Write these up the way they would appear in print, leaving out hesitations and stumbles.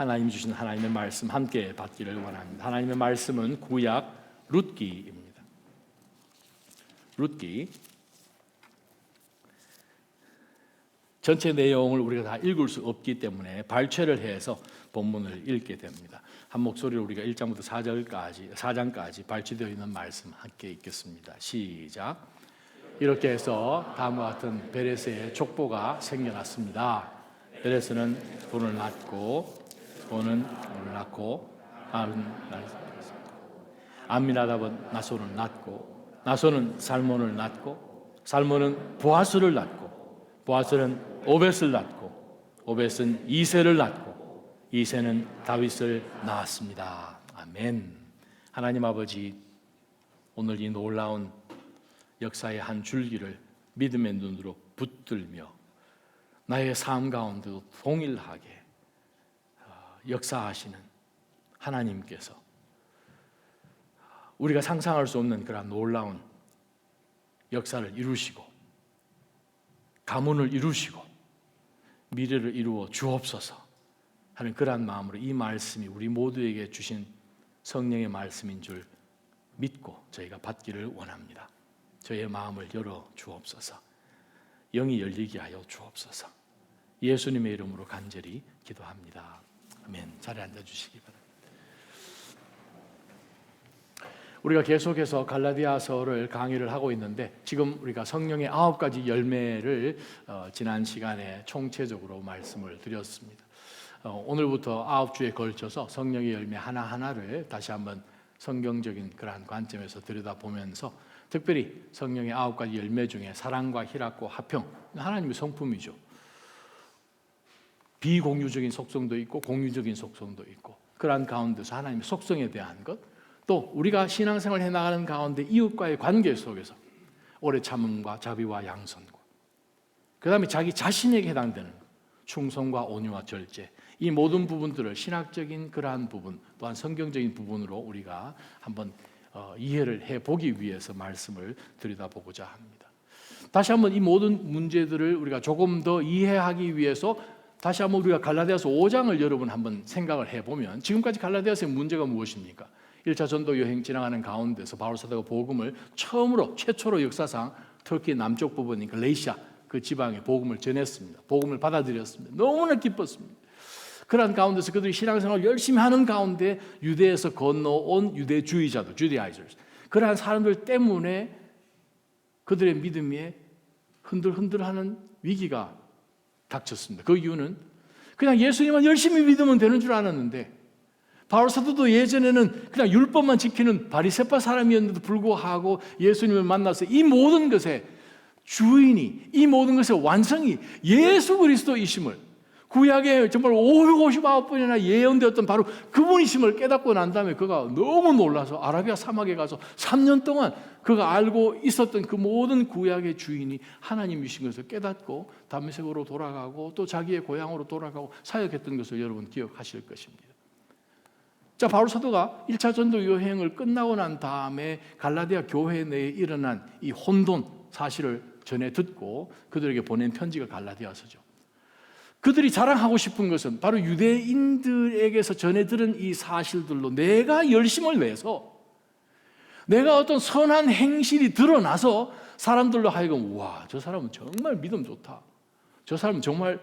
하나님이 주신 하나님의 말씀 함께 받기를 원합니다. 하나님의 말씀은 구약 룻기입니다. 룻기 전체 내용을 우리가 다 읽을 수 없기 때문에 발췌를 해서 본문을 읽게 됩니다. 한 목소리로 우리가 1장부터 4장까지 발췌되어 있는 말씀 함께 읽겠습니다. 시작. 이렇게 해서 다음과 같은 베레스의 족보가 생겨났습니다. 베레스는 돈을 낳고 돈은 돈을 낳고 암미나답은 나손을 낳고 나손은 살몬을 낳고 살몬은 보아스를 낳고 보아스는 오벳을 낳고 오벳은 이새를 낳고 이새는 다윗을 낳았습니다. 아멘. 하나님 아버지, 오늘 이 놀라운 역사의 한 줄기를 믿음의 눈으로 붙들며 나의 삶 가운데도 동일하게 역사하시는 하나님께서 우리가 상상할 수 없는 그런 놀라운 역사를 이루시고 가문을 이루시고 미래를 이루어 주옵소서 하는 그러한 마음으로 이 말씀이 우리 모두에게 주신 성령의 말씀인 줄 믿고 저희가 받기를 원합니다. 저희의 마음을 열어 주옵소서. 영이 열리게 하여 주옵소서. 예수님의 이름으로 간절히 기도합니다. 아멘. 자리에 앉아주시기 바랍니다. 우리가 계속해서 갈라디아서를 강의를 하고 있는데 지금 우리가 성령의 9가지 열매를 지난 시간에 총체적으로 말씀을 드렸습니다. 오늘부터 9주에 걸쳐서 성령의 열매 하나하나를 다시 한번 성경적인 그러한 관점에서 들여다보면서 특별히 성령의 9가지 열매 중에 사랑과 희락과 화평, 하나님의 성품이죠. 비공유적인 속성도 있고 공유적인 속성도 있고 그러한 가운데서 하나님의 속성에 대한 것, 또 우리가 신앙생활을 해나가는 가운데 이웃과의 관계 속에서 오래 참음과 자비와 양선과 그 다음에 자기 자신에게 해당되는 충성과 온유와 절제, 이 모든 부분들을 신학적인 그러한 부분 또한 성경적인 부분으로 우리가 한번 이해를 해보기 위해서 말씀을 들여다보고자 합니다. 다시 한번 이 모든 문제들을 우리가 조금 더 이해하기 위해서 다시 한번 우리가 갈라디아서 5장을 여러분 한번 생각을 해보면 지금까지 갈라디아서의 문제가 무엇입니까? 1차 전도 여행 지나가는 가운데서 바울 사도가 복음을 최초로 역사상 터키 남쪽 부분인 글레이시아 그 지방에 복음을 전했습니다. 복음을 받아들였습니다. 너무나 기뻤습니다. 그러한 가운데서 그들이 신앙생활을 열심히 하는 가운데 유대에서 건너온 유대주의자들, 주디아이저스, 그러한 사람들 때문에 그들의 믿음에 흔들흔들하는 위기가 닥쳤습니다. 그 이유는 그냥 예수님만 열심히 믿으면 되는 줄 알았는데 바울 사도도 예전에는 그냥 율법만 지키는 바리새파 사람이었는데도 불구하고 예수님을 만나서 이 모든 것의 주인이, 이 모든 것의 완성이 예수 그리스도이심을, 구약에 정말 559번이나 예언되었던 바로 그분이심을 깨닫고 난 다음에 그가 너무 놀라서 아라비아 사막에 가서 3년 동안 그가 알고 있었던 그 모든 구약의 주인이 하나님이신 것을 깨닫고 다메섹으로 돌아가고 또 자기의 고향으로 돌아가고 사역했던 것을 여러분 기억하실 것입니다. 자, 바울 사도가 1차 전도 여행을 끝나고 난 다음에 갈라디아 교회 내에 일어난 이 혼돈 사실을 전해 듣고 그들에게 보낸 편지가 갈라디아서죠. 그들이 자랑하고 싶은 것은 바로 유대인들에게서 전해 들은 이 사실들로 내가 열심을 내서 내가 어떤 선한 행실이 드러나서 사람들로 하여금 와, 저 사람은 정말 믿음 좋다. 저 사람은 정말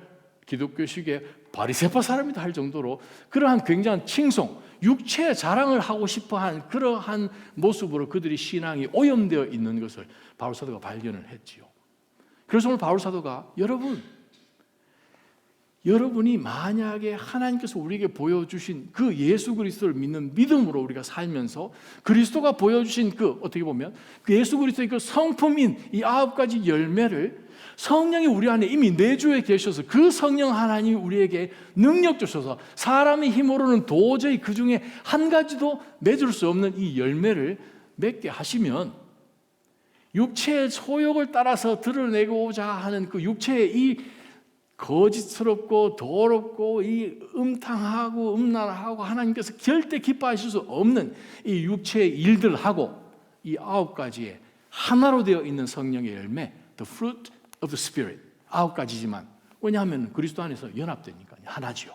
기독교식의 바리새파 사람이다 할 정도로 그러한 굉장한 칭송, 육체의 자랑을 하고 싶어한 그러한 모습으로 그들이 신앙이 오염되어 있는 것을 바울 사도가 발견을 했지요. 그래서 오늘 바울 사도가 여러분이 만약에 하나님께서 우리에게 보여주신 그 예수 그리스도를 믿는 믿음으로 우리가 살면서 그리스도가 보여주신 그 어떻게 보면 그 예수 그리스도의 그 성품인 이 9가지 열매를 성령이 우리 안에 이미 내주해 계셔서 그 성령 하나님이 우리에게 능력 주셔서 사람의 힘으로는 도저히 그 중에 한 가지도 맺을 수 없는 이 열매를 맺게 하시면 육체의 소욕을 따라서 드러내고자 하는 그 육체의 이 거짓스럽고 더럽고 이 음탕하고 음란하고 하나님께서 절대 기뻐하실 수 없는 이 육체의 일들하고 이 9가지의 하나로 되어 있는 성령의 열매, the fruit of the Spirit, 9가지지만 왜냐하면 그리스도 안에서 연합되니까 하나지요.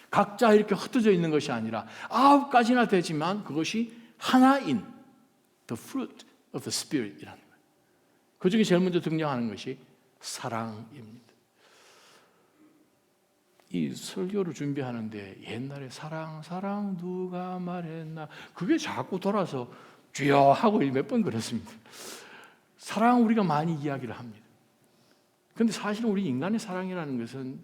각자 이렇게 흩어져 있는 것이 아니라 9가지나 되지만 그것이 하나인 the fruit of the Spirit이라는 거예요. 그 중에 제일 먼저 등장하는 것이 사랑입니다. 이 설교를 준비하는데 옛날에 사랑 누가 말했나 그게 자꾸 돌아서 주여 하고 몇 번 그랬습니다. 사랑 우리가 많이 이야기를 합니다. 그런데 사실은 우리 인간의 사랑이라는 것은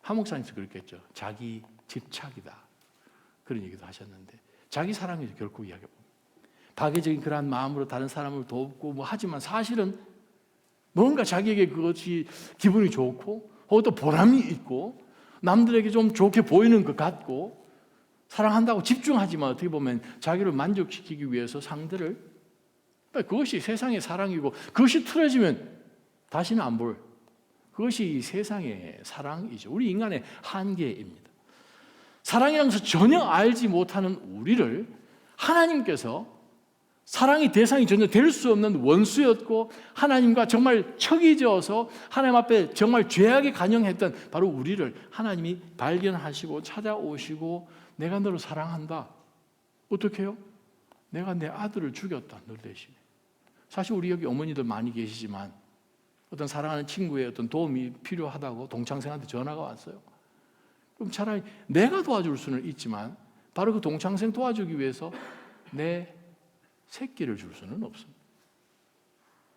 한 목사님께서 그랬겠죠. 자기 집착이다. 그런 얘기도 하셨는데 자기 사랑이 결코 이야기합니다. 파괴적인 그러한 마음으로 다른 사람을 돕고 뭐 하지만 사실은 뭔가 자기에게 그것이 기분이 좋고 혹은 또 보람이 있고 남들에게 좀 좋게 보이는 것 같고 사랑한다고 집중하지만 어떻게 보면 자기를 만족시키기 위해서 상대를 그것이 세상의 사랑이고 그것이 틀어지면 다시는 안 볼 그것이 세상의 사랑이죠. 우리 인간의 한계입니다. 사랑이라는 것을 전혀 알지 못하는 우리를 하나님께서 사랑의 대상이 전혀 될 수 없는 원수였고 하나님과 정말 척이 지어서 하나님 앞에 정말 죄악에 간영했던 바로 우리를 하나님이 발견하시고 찾아오시고 내가 너를 사랑한다. 어떻게 해요? 내가 내 아들을 죽였다. 너 대신에. 사실 우리 여기 어머니들 많이 계시지만 어떤 사랑하는 친구의 어떤 도움이 필요하다고 동창생한테 전화가 왔어요. 그럼 차라리 내가 도와줄 수는 있지만 바로 그 동창생 도와주기 위해서 내 새끼를 줄 수는 없습니다.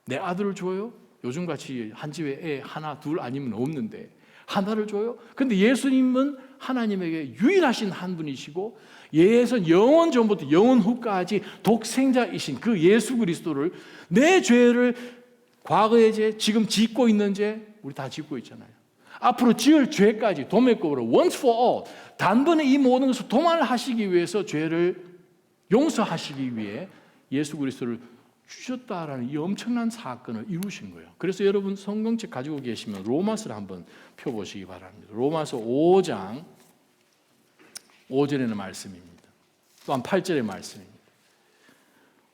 내 아들을 줘요? 요즘같이 한 집에 애 하나 둘 아니면 없는데 하나를 줘요? 근데 예수님은 하나님에게 유일하신 한 분이시고 예선 영원 전부터 영원 후까지 독생자이신 그 예수 그리스도를 내 죄를 과거의 죄, 지금 짓고 있는 죄 우리 다 짓고 있잖아요. 앞으로 지을 죄까지 도매급으로 once for all 단번에 이 모든 것을 도말하시기 위해서 죄를 용서하시기 위해 예수 그리스도를 주셨다라는 이 엄청난 사건을 이루신 거예요. 그래서 여러분 성경책 가지고 계시면 로마서를 한번 펴보시기 바랍니다. 로마서 5장 5절에는 말씀입니다. 또한 8절의 말씀입니다.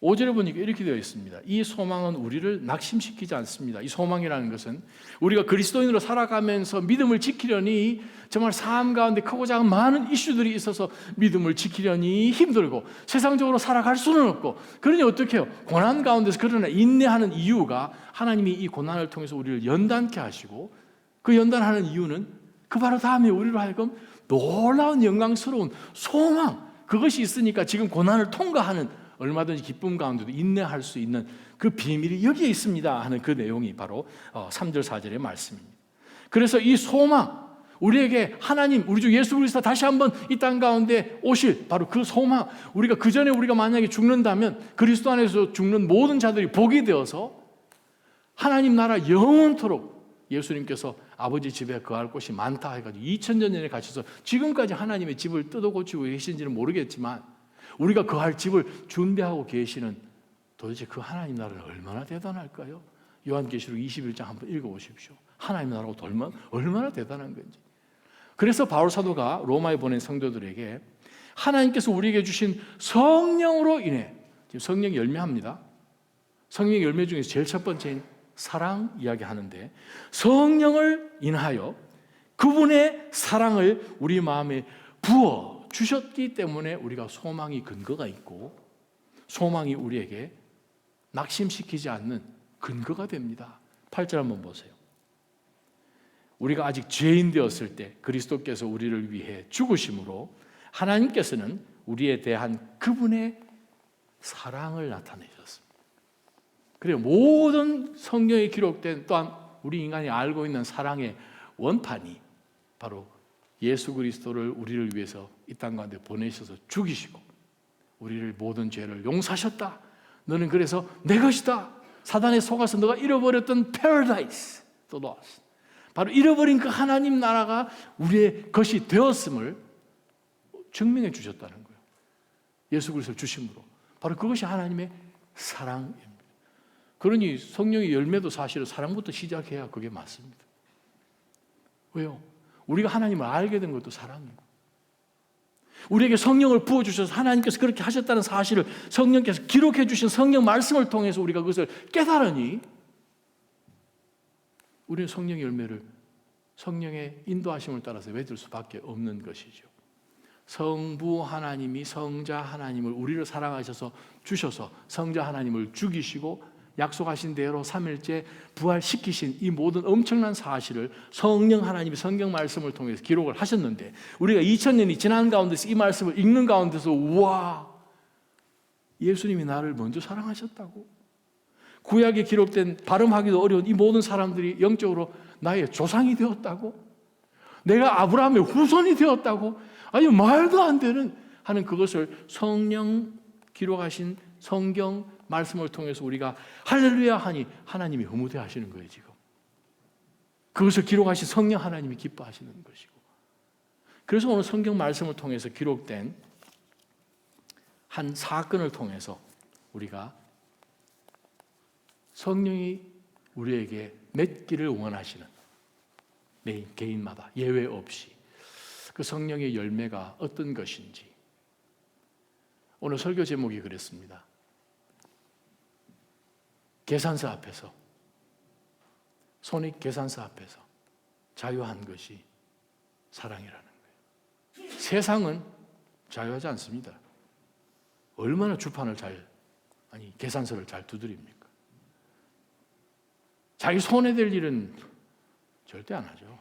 5절에 보니까 이렇게 되어 있습니다. 이 소망은 우리를 낙심시키지 않습니다. 이 소망이라는 것은 우리가 그리스도인으로 살아가면서 믿음을 지키려니 정말 삶 가운데 크고 작은 많은 이슈들이 있어서 믿음을 지키려니 힘들고 세상적으로 살아갈 수는 없고 그러니 어떻게 해요? 고난 가운데서 그러나 인내하는 이유가 하나님이 이 고난을 통해서 우리를 연단케 하시고 그 연단하는 이유는 그 바로 다음에 우리로 하여금 놀라운 영광스러운 소망 그것이 있으니까 지금 고난을 통과하는 얼마든지 기쁨 가운데도 인내할 수 있는 그 비밀이 여기에 있습니다 하는 그 내용이 바로 3절 4절의 말씀입니다. 그래서 이 소망 우리에게 하나님 우리 주 예수 그리스도 다시 한번 이 땅 가운데 오실 바로 그 소망 우리가 그 전에 우리가 만약에 죽는다면 그리스도 안에서 죽는 모든 자들이 복이 되어서 하나님 나라 영원토록 예수님께서 아버지 집에 거할 곳이 많다 해가지고 2000년 전에 가셔서 지금까지 하나님의 집을 뜯어 고치고 계신지는 모르겠지만 우리가 거할 집을 준비하고 계시는 도대체 그 하나님 나라는 얼마나 대단할까요? 요한계시록 21장 한번 읽어보십시오. 하나님 나라가 얼마나 대단한 건지. 그래서 바울 사도가 로마에 보낸 성도들에게 하나님께서 우리에게 주신 성령으로 인해 지금 성령 열매합니다. 성령 열매 중에서 제일 첫 번째인 사랑 이야기하는데 성령을 인하여 그분의 사랑을 우리 마음에 부어 주셨기 때문에 우리가 소망이 근거가 있고 소망이 우리에게 낙심시키지 않는 근거가 됩니다. 8절 한번 보세요. 우리가 아직 죄인 되었을 때 그리스도께서 우리를 위해 죽으심으로 하나님께서는 우리에 대한 그분의 사랑을 나타내셨습니다. 그래요. 모든 성경에 기록된 또한 우리 인간이 알고 있는 사랑의 원판이 바로 예수 그리스도를 우리를 위해서 이 땅 가운데 보내셔서 죽이시고 우리를 모든 죄를 용서하셨다. 너는 그래서 내 것이다. 사단에 속아서 너가 잃어버렸던 paradise 또 lost. 바로 잃어버린 그 하나님 나라가 우리의 것이 되었음을 증명해 주셨다는 거예요. 예수 그리스도를 주심으로. 바로 그것이 하나님의 사랑입니다. 그러니 성령의 열매도 사실은 사랑부터 시작해야 그게 맞습니다. 왜요? 우리가 하나님을 알게 된 것도 사랑이고 우리에게 성령을 부어주셔서 하나님께서 그렇게 하셨다는 사실을 성령께서 기록해 주신 성령 말씀을 통해서 우리가 그것을 깨달으니 우리는 성령의 열매를 성령의 인도하심을 따라서 맺을 수밖에 없는 것이죠. 성부 하나님이 성자 하나님을 우리를 사랑하셔서 주셔서 성자 하나님을 죽이시고 약속하신 대로 3일째 부활시키신 이 모든 엄청난 사실을 성령 하나님이 성경 말씀을 통해서 기록을 하셨는데, 우리가 2000년이 지난 가운데서 이 말씀을 읽는 가운데서 우와, 예수님이 나를 먼저 사랑하셨다고, 구약에 기록된 발음하기도 어려운 이 모든 사람들이 영적으로 나의 조상이 되었다고, 내가 아브라함의 후손이 되었다고, 아니 말도 안 되는 하는 그것을 성령 기록하신 성경 말씀을 통해서 우리가 할렐루야 하니 하나님이 흐뭇해 하시는 거예요. 지금 그것을 기록하신 성령 하나님이 기뻐하시는 것이고, 그래서 오늘 성경 말씀을 통해서 기록된 한 사건을 통해서 우리가 성령이 우리에게 맺기를 원하시는, 매 개인마다 예외 없이 그 성령의 열매가 어떤 것인지, 오늘 설교 제목이 그랬습니다. 계산서 앞에서, 손익 계산서 앞에서 자유한 것이 사랑이라는 거예요. 세상은 자유하지 않습니다. 얼마나 주판을 계산서를 잘 두드립니까? 자기 손에 될 일은 절대 안 하죠.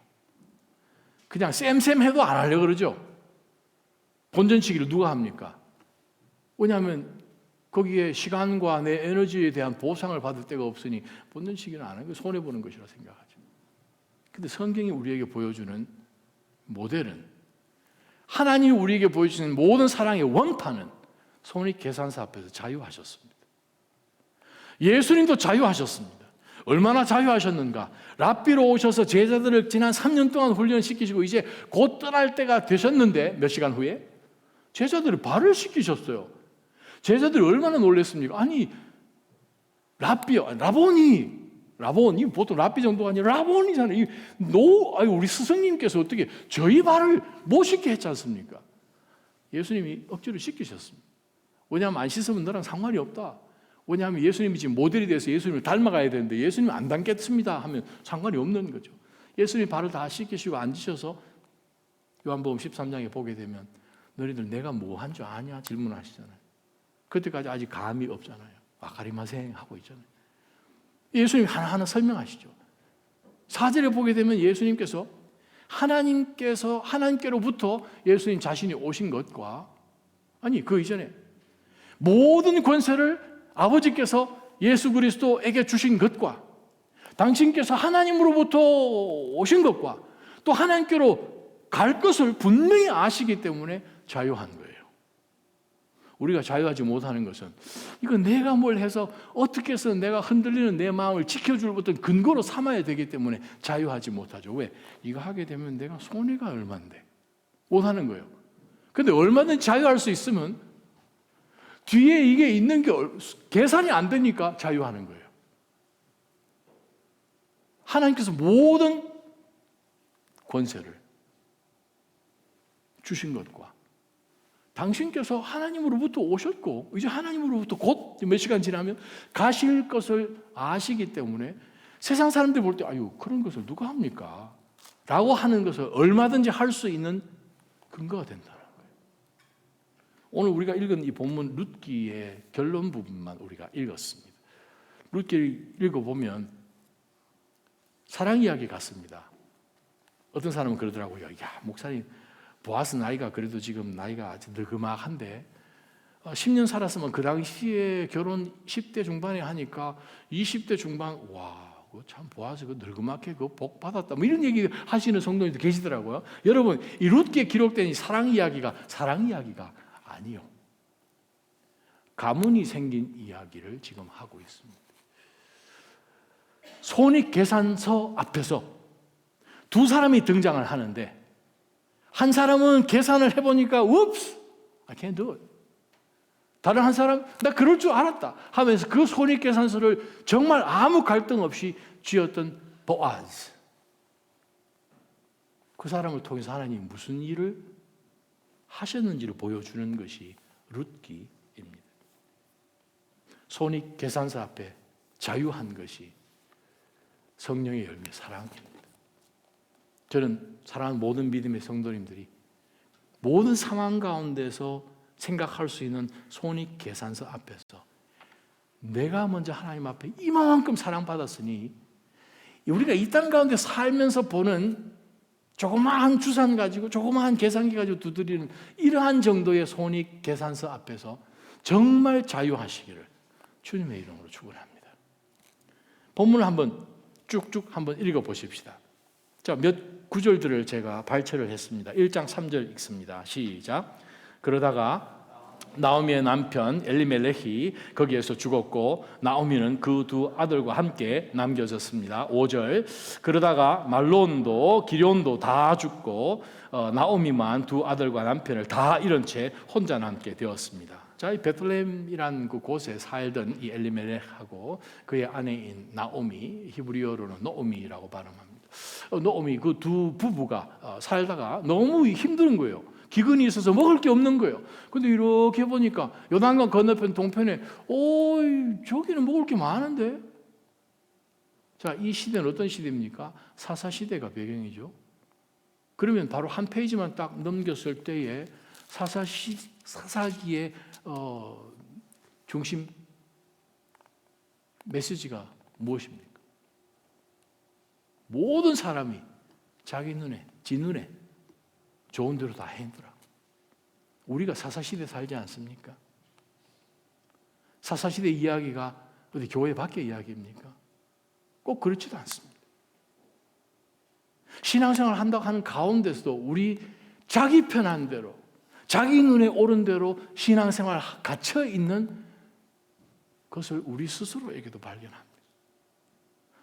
그냥 쌤쌤해도 안 하려고 그러죠. 본전치기를 누가 합니까? 왜냐하면 거기에 시간과 내 에너지에 대한 보상을 받을 데가 없으니 본전치기는 안 하고 손해보는 것이라 생각하죠. 그런데 성경이 우리에게 보여주는 모델은, 하나님이 우리에게 보여주는 모든 사랑의 원판은 손익계산서 앞에서 자유하셨습니다. 예수님도 자유하셨습니다. 얼마나 자유하셨는가? 랍비로 오셔서 제자들을 지난 3년 동안 훈련시키시고 이제 곧 떠날 때가 되셨는데, 몇 시간 후에 제자들을 발을 씻기셨어요. 제자들이 얼마나 놀랐습니까? 아니 라보니 보통 랍비 정도가 아니라 라보니잖아요. 우리 스승님께서 어떻게 저희 발을 못 씻게 했지 않습니까? 예수님이 억지로 씻기셨습니다. 왜냐하면 안 씻으면 너랑 상관이 없다. 왜냐하면 예수님이 지금 모델이 돼서 예수님을 닮아가야 되는데 예수님이 안 닮겠습니다 하면 상관이 없는 거죠. 예수님이 발을 다 씻기시고 앉으셔서 요한복음 13장에 보게 되면 너희들 내가 뭐 한 줄 아냐? 질문하시잖아요. 그때까지 아직 감이 없잖아요. 와카리마생 하고 있잖아요. 예수님이 하나하나 설명하시죠. 4절에 보게 되면 예수님께서 하나님께로부터 예수님 자신이 오신 것과, 아니 그 이전에 모든 권세를 아버지께서 예수 그리스도에게 주신 것과, 당신께서 하나님으로부터 오신 것과 또 하나님께로 갈 것을 분명히 아시기 때문에 자유한 거예요. 우리가 자유하지 못하는 것은 이거 내가 뭘 해서 어떻게 해서 내가 흔들리는 내 마음을 지켜줄 어떤 근거로 삼아야 되기 때문에 자유하지 못하죠. 왜? 이거 하게 되면 내가 손해가 얼만데 못하는 거예요. 근데 얼마든지 자유할 수 있으면 뒤에 이게 있는 게 계산이 안 되니까 자유하는 거예요. 하나님께서 모든 권세를 주신 것과 당신께서 하나님으로부터 오셨고 이제 하나님으로부터 곧 몇 시간 지나면 가실 것을 아시기 때문에 세상 사람들이 볼 때 아유 그런 것을 누가 합니까? 라고 하는 것을 얼마든지 할 수 있는 근거가 된다는 거예요. 오늘 우리가 읽은 이 본문 룻기의 결론 부분만 우리가 읽었습니다. 룻기를 읽어보면 사랑 이야기 같습니다. 어떤 사람은 그러더라고요. 야 목사님 보아스 나이가 그래도 지금 나이가 아주 느그막한데 10년 살았으면 그 당시에 결혼 10대 중반에 하니까 20대 중반 와 참 보아스 그 늙그맣게 그 복 받았다 뭐 이런 얘기 하시는 성도님도 계시더라고요. 여러분 이 룻기에 기록된 이 사랑 이야기가 아니요. 가문이 생긴 이야기를 지금 하고 있습니다. 손익계산서 앞에서 두 사람이 등장을 하는데 한 사람은 계산을 해보니까 Oops, I can't do it. 다른 한 사람 나 그럴 줄 알았다 하면서 그 손익계산서를 정말 아무 갈등 없이 쥐었던 보아즈. 그 사람을 통해서 하나님이 무슨 일을 하셨는지를 보여주는 것이 룻기입니다. 손익계산서 앞에 자유한 것이 성령의 열매 사랑입니다. 저는 사랑하는 모든 믿음의 성도님들이 모든 상황 가운데서 생각할 수 있는 손익계산서 앞에서 내가 먼저 하나님 앞에 이만큼 사랑받았으니 우리가 이 땅 가운데 살면서 보는 조그마한 주산 가지고 조그마한 계산기 가지고 두드리는 이러한 정도의 손익계산서 앞에서 정말 자유하시기를 주님의 이름으로 축원합니다. 본문을 한번 쭉쭉 한번 읽어보십시다. 자, 몇 구절들을 제가 발췌를 했습니다. 1장 3절 읽습니다. 시작. 그러다가 나오미의 남편 엘리멜렉이 거기에서 죽었고 나오미는 그 두 아들과 함께 남겨졌습니다. 5절. 그러다가 말론도 기럨도 다 죽고 나오미만 두 아들과 남편을 다 잃은 채 혼자 남게 되었습니다. 자, 이 베들레헴이란 그 곳에 살던 이 엘리멜렉하고 그의 아내인 나오미, 히브리어로는 노오미라고 발음합니다. 노오미 그 두 부부가 살다가 너무 힘든 거예요. 기근이 있어서 먹을 게 없는 거예요. 근데 이렇게 보니까 요단강 건너편 동편에 저기는 먹을 게 많은데. 자, 이 시대는 어떤 시대입니까? 사사시대가 배경이죠. 그러면 바로 한 페이지만 딱 넘겼을 때에 사사기의 중심 메시지가 무엇입니까? 모든 사람이 자기 눈에, 지 눈에 좋은 대로 다 행더라. 우리가 사사시대 살지 않습니까? 사사시대 이야기가 어디 교회 밖의 이야기입니까? 꼭 그렇지도 않습니다. 신앙생활 한다고 하는 가운데서도 우리 자기 편한 대로, 자기 눈에 옳은 대로 신앙생활 갇혀 있는 것을 우리 스스로에게도 발견합니다.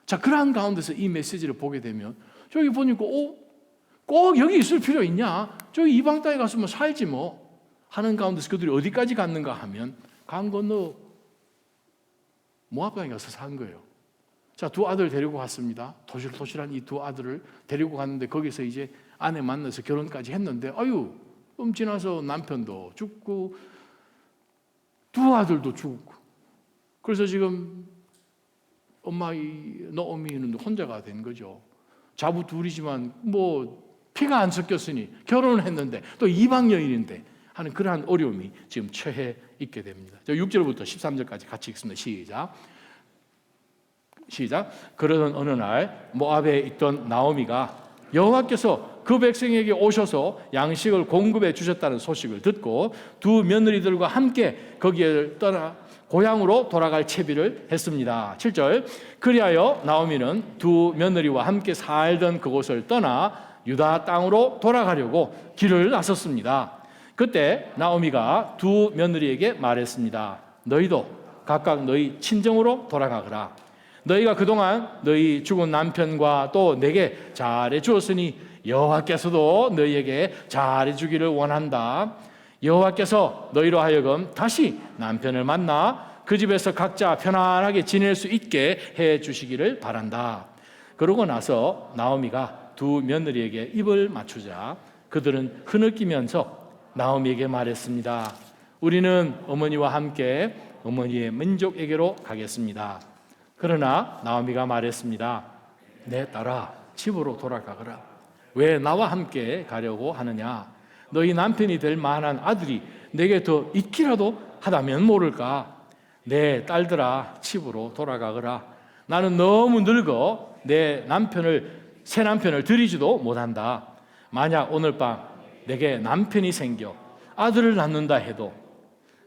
자, 그러한 가운데서 이 메시지를 보게 되면 저기 보니까 꼭 여기 있을 필요 있냐? 저기 이방 땅에 가서 뭐 살지 뭐 하는 가운데서 그들이 어디까지 갔는가 하면 강 건너 모압 땅에 가서 산 거예요. 자, 두 아들 데리고 갔습니다. 토실토실한 이 두 아들을 데리고 갔는데 거기서 이제 아내 만나서 결혼까지 했는데 좀 지나서 남편도 죽고 두 아들도 죽고 그래서 지금 엄마 노오미는 혼자가 된 거죠. 자부 둘이지만 피가 안 섞였으니 결혼을 했는데 또 이방 여인인데 하는 그러한 어려움이 지금 처해 있게 됩니다. 6절부터 13절까지 같이 읽습니다. 시작. 그러던 어느 날 모압에 있던 나오미가 여호와께서 그 백성에게 오셔서 양식을 공급해 주셨다는 소식을 듣고 두 며느리들과 함께 거기에 떠나 고향으로 돌아갈 채비를 했습니다. 7절. 그리하여 나오미는 두 며느리와 함께 살던 그곳을 떠나 유다 땅으로 돌아가려고 길을 나섰습니다. 그때 나오미가 두 며느리에게 말했습니다. 너희도 각각 너희 친정으로 돌아가거라. 너희가 그동안 너희 죽은 남편과 또 내게 잘해 주었으니 여호와께서도 너희에게 잘해 주기를 원한다. 여호와께서 너희로 하여금 다시 남편을 만나 그 집에서 각자 편안하게 지낼 수 있게 해 주시기를 바란다. 그러고 나서 나오미가 두 며느리에게 입을 맞추자 그들은 흐느끼면서 나오미에게 말했습니다. 우리는 어머니와 함께 어머니의 민족에게로 가겠습니다. 그러나 나오미가 말했습니다. 내 딸아, 집으로 돌아가거라. 왜 나와 함께 가려고 하느냐? 너희 남편이 될 만한 아들이 내게 더 있기라도 하다면 모를까? 내 딸들아, 집으로 돌아가거라. 나는 너무 늙어 내 새 남편을 들이지도 못한다. 만약 오늘 밤 내게 남편이 생겨 아들을 낳는다 해도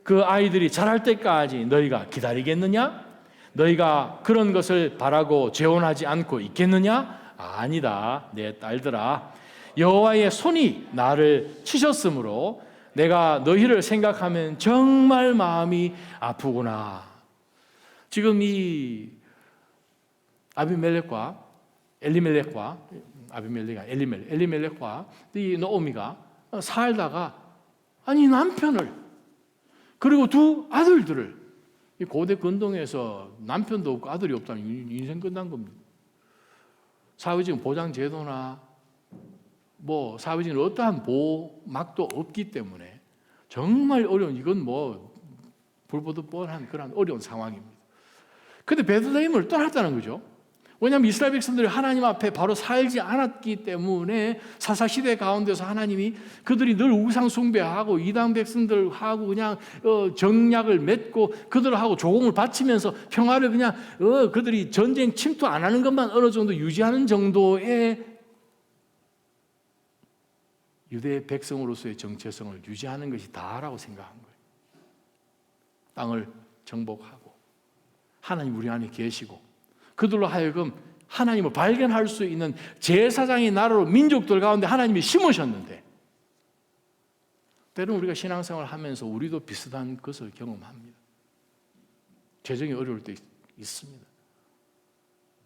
그 아이들이 자랄 때까지 너희가 기다리겠느냐? 너희가 그런 것을 바라고 재혼하지 않고 있겠느냐? 아니다. 내 딸들아, 여호와의 손이 나를 치셨으므로 내가 너희를 생각하면 정말 마음이 아프구나. 지금 이 엘리멜렉과 이 노오미가 살다가 남편을 그리고 두 아들들을 이 고대 근동에서 남편도 없고 아들이 없다면 인생 끝난 겁니다. 사회적인 보장 제도나 사회적인 어떠한 보호막도 없기 때문에 정말 어려운 이건 불보듯 뻔한 그런 어려운 상황입니다. 그런데 베들레헴을 떠났다는 거죠. 왜냐하면 이스라엘 백성들이 하나님 앞에 바로 살지 않았기 때문에 사사시대 가운데서 하나님이 그들이 늘 우상 숭배하고 이방 백성들하고 그냥 정략을 맺고 그들하고 조공을 바치면서 평화를 그냥 그들이 전쟁 침투 안 하는 것만 어느 정도 유지하는 정도의 유대 백성으로서의 정체성을 유지하는 것이 다라고 생각한 거예요. 땅을 정복하고 하나님 우리 안에 계시고 그들로 하여금 하나님을 발견할 수 있는 제사장의 나라로 민족들 가운데 하나님이 심으셨는데 때로는 우리가 신앙생활을 하면서 우리도 비슷한 것을 경험합니다. 재정이 어려울 때 있습니다.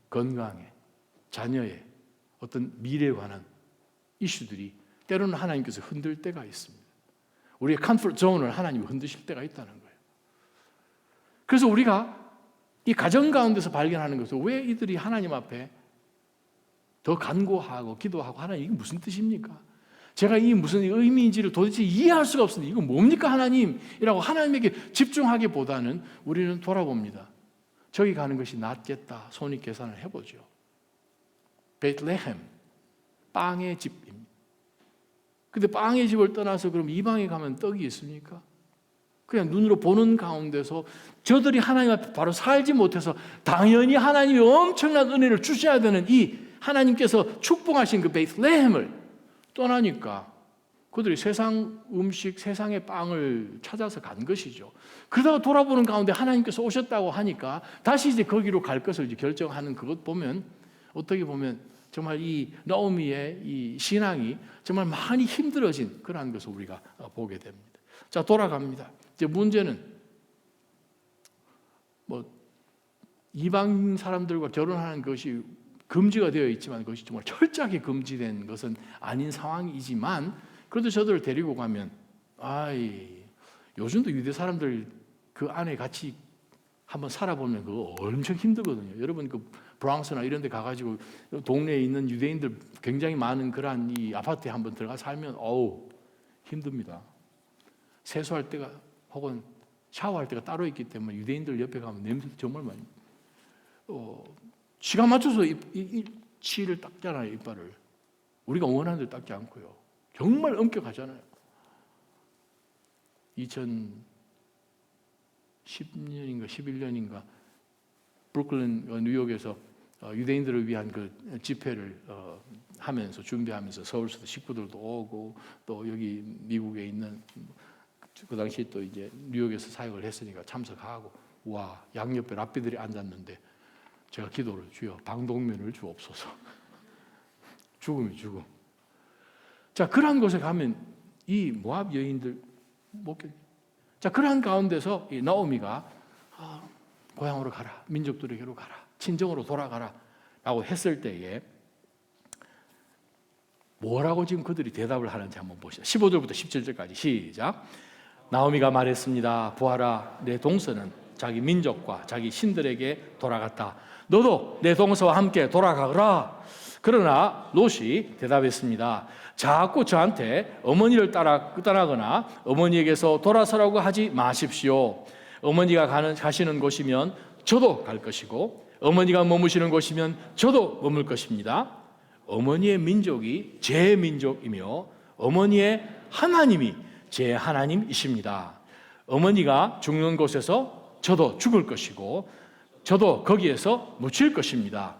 건강에, 자녀의 어떤 미래에 관한 이슈들이 때로는 하나님께서 흔들 때가 있습니다. 우리의 컴포트 존을 하나님이 흔드실 때가 있다는 거예요. 그래서 우리가 이 가정 가운데서 발견하는 것은 왜 이들이 하나님 앞에 더 간구하고 기도하고 하나님 이게 무슨 뜻입니까? 제가 이게 무슨 의미인지를 도대체 이해할 수가 없습니다. 이거 뭡니까 하나님이라고 하나님에게 집중하기보다는 우리는 돌아봅니다. 저기 가는 것이 낫겠다. 손익 계산을 해보죠. 베틀레헴, 빵의 집입니다. 근데 빵의 집을 떠나서 그럼 이방에 가면 떡이 있습니까? 그냥 눈으로 보는 가운데서 저들이 하나님 앞에 바로 살지 못해서 당연히 하나님이 엄청난 은혜를 주셔야 되는 이 하나님께서 축복하신 그 베틀레헴을 떠나니까 그들이 세상 음식, 세상의 빵을 찾아서 간 것이죠. 그러다가 돌아보는 가운데 하나님께서 오셨다고 하니까 다시 이제 거기로 갈 것을 이제 결정하는 그것 보면 어떻게 보면 정말 이 나오미의 이 신앙이 정말 많이 힘들어진 그러한 것을 우리가 보게 됩니다. 자, 돌아갑니다. 이제 문제는 이방 사람들과 결혼하는 것이 금지가 되어 있지만 그것이 정말 철저하게 금지된 것은 아닌 상황이지만 그래도 저들을 데리고 가면 요즘도 유대 사람들 그 안에 같이 한번 살아보면 그거 엄청 힘들거든요. 여러분 그 브랑스나 이런 데 가가지고 동네에 있는 유대인들 굉장히 많은 그러한 이 아파트에 한번 들어가 살면 힘듭니다. 세수할 때가 혹은 샤워할 때가 따로 있기 때문에 유대인들 옆에 가면 냄새 정말 많이 시간 맞춰서 치를 닦잖아요. 이빨을 우리가 원하는 대로 닦지 않고요. 정말 엄격하잖아요. 2010년인가 11년인가 브루클린 뉴욕에서 유대인들을 위한 그 집회를 하면서 준비하면서 서울에서도 식구들도 오고 또 여기 미국에 있는 그 당시 또 이제 뉴욕에서 사역을 했으니까 참석하고 와 양옆에 랍비들이 앉았는데 제가 기도를 주여 방독면을 주옵소서. 죽음이 죽음. 자 그러한 곳에 가면 이 모압 여인들 자 그러한 가운데서 이 나오미가 고향으로 가라, 민족들에게로 가라, 친정으로 돌아가라 라고 했을 때에 뭐라고 지금 그들이 대답을 하는지 한번 보시죠. 15절부터 17절까지 시작. 나오미가 말했습니다. 보아라, 내 동서는 자기 민족과 자기 신들에게 돌아갔다. 너도 내 동서와 함께 돌아가거라. 그러나 롯이 대답했습니다. 자꾸 저한테 어머니를 떠나거나 어머니에게서 돌아서라고 하지 마십시오. 어머니가 가시는 곳이면 저도 갈 것이고 어머니가 머무시는 곳이면 저도 머물 것입니다. 어머니의 민족이 제 민족이며 어머니의 하나님이 제 하나님이십니다. 어머니가 죽는 곳에서 저도 죽을 것이고 저도 거기에서 묻힐 것입니다.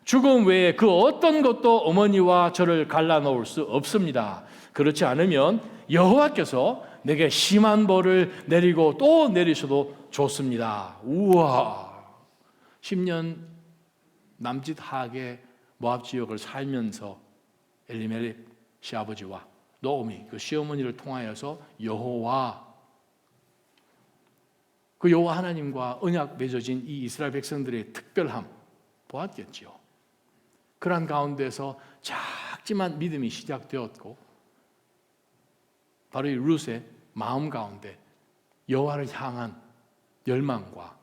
죽음 외에 그 어떤 것도 어머니와 저를 갈라놓을 수 없습니다. 그렇지 않으면 여호와께서 내게 심한 벌을 내리고 또 내리셔도 좋습니다. 우와, 10년 남짓하게 모압 지역을 살면서 엘리멜렉 시아버지와 노오미 그 시어머니를 통하여서 여호와 그 여호와 하나님과 언약 맺어진 이 이스라엘 백성들의 특별함 보았겠죠. 그러한 가운데서 작지만 믿음이 시작되었고 바로 이 룻의 마음 가운데 여호와를 향한 열망과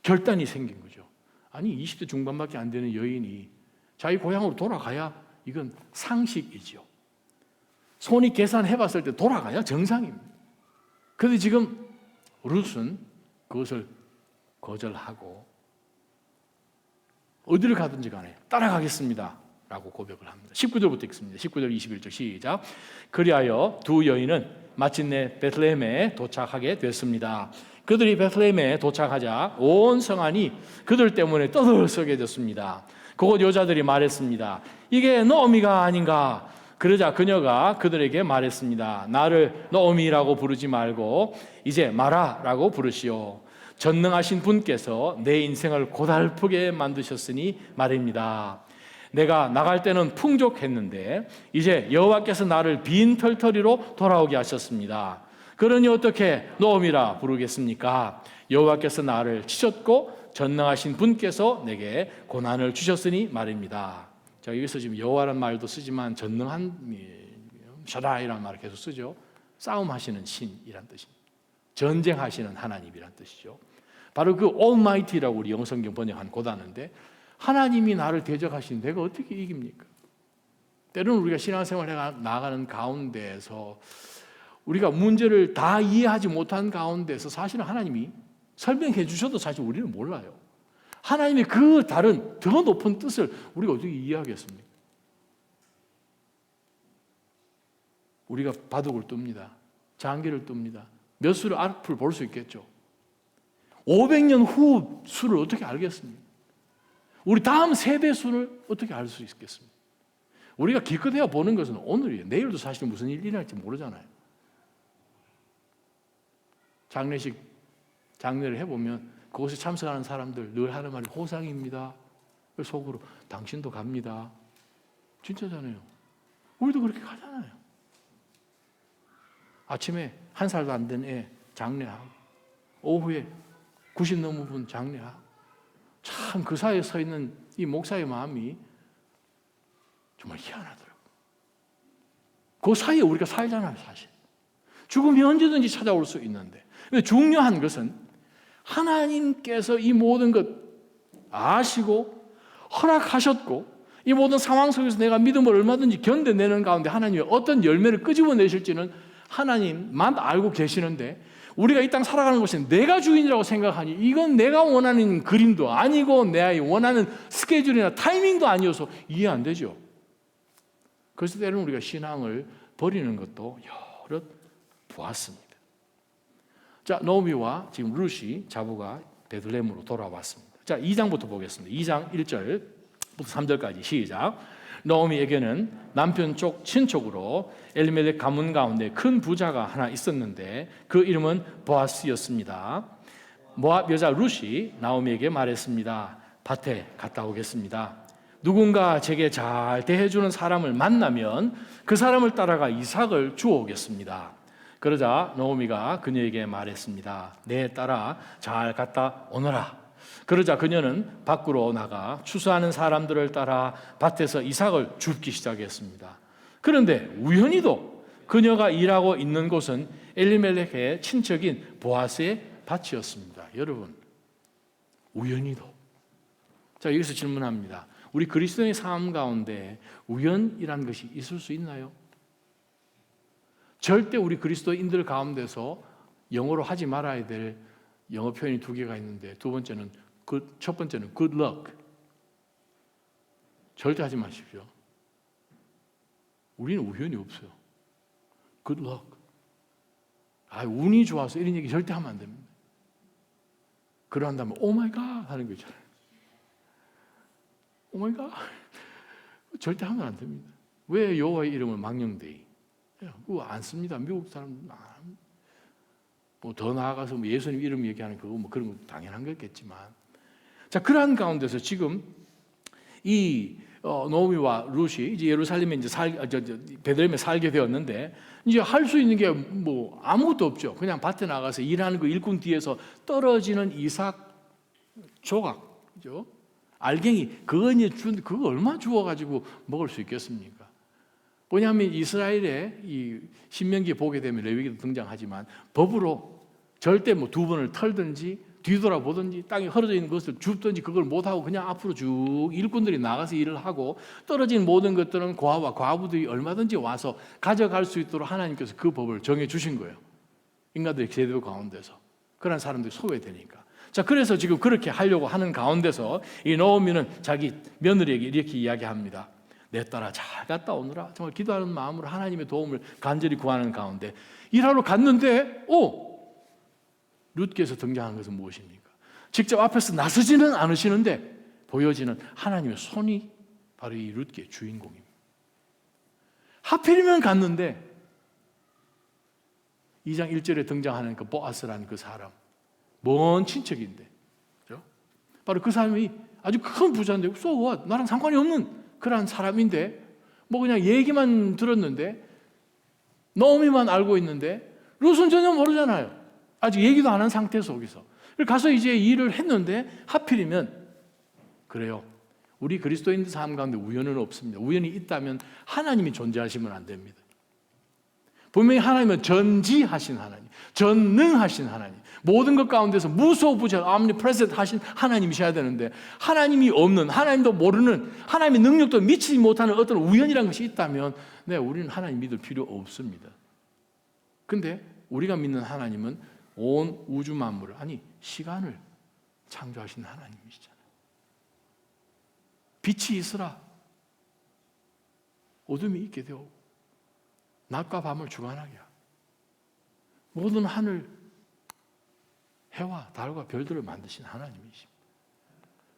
결단이 생긴 거죠. 아니 20대 중반밖에 안 되는 여인이 자기 고향으로 돌아가야 이건 상식이죠. 손이 계산해봤을 때 돌아가야 정상입니다. 그런데 지금 룻은 그것을 거절하고 어디를 가든지 간에 따라가겠습니다 라고 고백을 합니다. 19절부터 읽습니다. 19절 21절 시작. 그리하여 두 여인은 마침내 베들레헴에 도착하게 됐습니다. 그들이 베들레헴에 도착하자 온 성안이 그들 때문에 떠들썩해졌습니다. 그곳 여자들이 말했습니다. 이게 노미가 아닌가? 그러자 그녀가 그들에게 말했습니다. 나를 노미라고 부르지 말고 이제 마라라고 부르시오. 전능하신 분께서 내 인생을 고달프게 만드셨으니 말입니다. 내가 나갈 때는 풍족했는데 이제 여호와께서 나를 빈털터리로 돌아오게 하셨습니다. 그러니 어떻게 노미라 부르겠습니까? 여호와께서 나를 치셨고 전능하신 분께서 내게 고난을 주셨으니 말입니다. 자, 여기서 지금 여호와라는 말도 쓰지만 전능한 샤다이라는 말을 계속 쓰죠. 싸움하시는 신이란 뜻입니다. 전쟁하시는 하나님이란 뜻이죠. 바로 그 Almighty라고 우리 영성경 번역한 그 단어인데 하나님이 나를 대적하시는 내가 어떻게 이깁니까? 때로는 우리가 신앙생활 나가는 가운데에서 우리가 문제를 다 이해하지 못한 가운데서 사실은 하나님이 설명해 주셔도 사실 우리는 몰라요. 하나님의 그 다른 더 높은 뜻을 우리가 어떻게 이해하겠습니까? 우리가 바둑을 둡니다. 장기를 둡니다. 몇 수를 앞을 볼 수 있겠죠. 500년 후 수를 어떻게 알겠습니까? 우리 다음 세대 수를 어떻게 알 수 있겠습니까? 우리가 기껏해야 보는 것은 오늘이에요. 내일도 사실 무슨 일이 일어날지 모르잖아요. 장례를 해보면 그곳에 참석하는 사람들 늘 하는 말이 호상입니다. 속으로 당신도 갑니다. 진짜잖아요. 우리도 그렇게 가잖아요. 아침에 1살도 안 된 애 장례하고 오후에 90 넘은 분 장례하고 참 그 사이에 서 있는 이 목사의 마음이 정말 희한하더라고요. 그 사이에 우리가 살잖아요, 사실. 죽음이 언제든지 찾아올 수 있는데. 근데 중요한 것은 하나님께서 이 모든 것 아시고 허락하셨고 이 모든 상황 속에서 내가 믿음을 얼마든지 견뎌내는 가운데 하나님이 어떤 열매를 끄집어내실지는 하나님만 알고 계시는데 우리가 이 땅 살아가는 것이 내가 주인이라고 생각하니 이건 내가 원하는 그림도 아니고 내가 원하는 스케줄이나 타이밍도 아니어서 이해 안 되죠. 그래서 때로는 우리가 신앙을 버리는 것도 여러 보았습니다. 자, 노미와 지금 룻이 자부가 베들레헴으로 돌아왔습니다. 자, 2장부터 보겠습니다. 2장 1절부터 3절까지 시작. 노미에게는 남편 쪽 친척으로 엘리멜렉 가문 가운데 큰 부자가 하나 있었는데 그 이름은 보아스였습니다. 모압 여자 룻이 나오미에게 말했습니다. 밭에 갔다 오겠습니다. 누군가 제게 잘 대해주는 사람을 만나면 그 사람을 따라가 이삭을 주워오겠습니다. 그러자 노미가 그녀에게 말했습니다. 내 딸아 잘 갔다 오너라. 그러자 그녀는 밖으로 나가 추수하는 사람들을 따라 밭에서 이삭을 줍기 시작했습니다. 그런데 우연히도 그녀가 일하고 있는 곳은 엘리멜렉의 친척인 보아스의 밭이었습니다. 여러분, 우연히도. 자, 여기서 질문합니다. 우리 그리스도의 삶 가운데 우연이라는 것이 있을 수 있나요? 절대 우리 그리스도인들 가운데서 영어로 하지 말아야 될 영어 표현이 2개가 있는데 첫 번째는 good luck. 절대 하지 마십시오. 우리는 우연이 없어요. good luck. 운이 좋아서 이런 얘기 절대 하면 안 됩니다. 그러한다면 오 마이 갓 하는 거잖아요. 오 마이 갓. 절대 하면 안 됩니다. 왜 여호와의 이름을 망령되이? 그거 안 씁니다. 미국 사람들은 더 나아가서 예수님 이름 얘기하는 그거 그런 거 당연한 거겠지만, 자, 그러한 가운데서 지금 이 노미와 룻이 이제 예루살렘에 베들레헴에 살게 되었는데 이제 할 수 있는 게 아무것도 없죠. 그냥 밭에 나가서 일하는 그 일꾼 뒤에서 떨어지는 이삭 조각죠. 알갱이 그거 얼마 주워가지고 먹을 수 있겠습니까? 왜냐하면 이스라엘의 이 신명기에 보게 되면 레위기도 등장하지만 법으로 절대 2번을 털든지 뒤돌아보든지 땅에 헐어져 있는 것을 줍든지 그걸 못하고 그냥 앞으로 쭉 일꾼들이 나가서 일을 하고 떨어진 모든 것들은 고아와 과부들이 얼마든지 와서 가져갈 수 있도록 하나님께서 그 법을 정해 주신 거예요. 인간들의 제도 가운데서 그런 사람들이 소외되니까. 자, 그래서 지금 그렇게 하려고 하는 가운데서 이 노오미는 자기 며느리에게 이렇게 이야기합니다. 내 딸아, 잘 갔다 오느라. 정말 기도하는 마음으로 하나님의 도움을 간절히 구하는 가운데 일하러 갔는데 룻께서 등장하는 것은 무엇입니까? 직접 앞에서 나서지는 않으시는데 보여지는 하나님의 손이 바로 이 룻의 주인공입니다. 하필이면 갔는데 2장 1절에 등장하는 그 보아스라는 그 사람, 먼 친척인데, 그렇죠? 바로 그 사람이 아주 큰 부자인데, so what? 나랑 상관이 없는 그런 사람인데, 뭐 그냥 얘기만 들었는데, 노오미만 알고 있는데, 룻은 전혀 모르잖아요. 아직 얘기도 안 한 상태 속에서. 가서 이제 일을 했는데, 하필이면, 그래요. 우리 그리스도인들 삶 가운데 우연은 없습니다. 우연이 있다면 하나님이 존재하시면 안 됩니다. 분명히 하나님은 전지하신 하나님, 전능하신 하나님, 모든 것 가운데서 무소부재한 omnipresent 하신 하나님이셔야 되는데, 하나님이 없는, 하나님도 모르는, 하나님의 능력도 미치지 못하는 어떤 우연이라는 것이 있다면 우리는 하나님 믿을 필요 없습니다. 근데 우리가 믿는 하나님은 온 우주 만물을, 아니 시간을 창조하신 하나님이시잖아요. 빛이 있으라 어둠이 있게 되고 낮과 밤을 주관하게 하고 모든 하늘 해와 달과 별들을 만드신 하나님이십니다.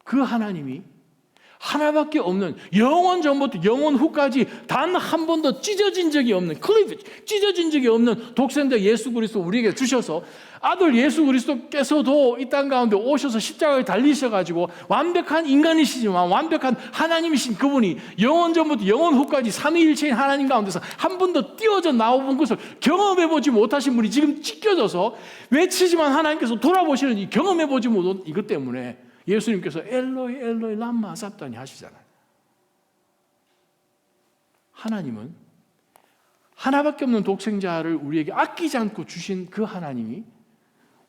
그 하나님이 하나밖에 없는, 영원 전부터 영원 후까지 단 한 번도 찢어진 적이 없는, 찢어진 적이 없는 독생자 예수 그리스도 우리에게 주셔서 아들 예수 그리스도께서도 이 땅 가운데 오셔서 십자가에 달리셔가지고 완벽한 인간이시지만 완벽한 하나님이신 그분이 영원 전부터 영원 후까지 삼위일체인 하나님 가운데서 한 번도 띄어져 나온 것을 경험해보지 못하신 분이 지금 찢겨져서 외치지만 하나님께서 돌아보시는 이 경험해보지 못한 이것 때문에 예수님께서 엘로이 엘로이 람마 삽다니 하시잖아요. 하나님은 하나밖에 없는 독생자를 우리에게 아끼지 않고 주신 그 하나님이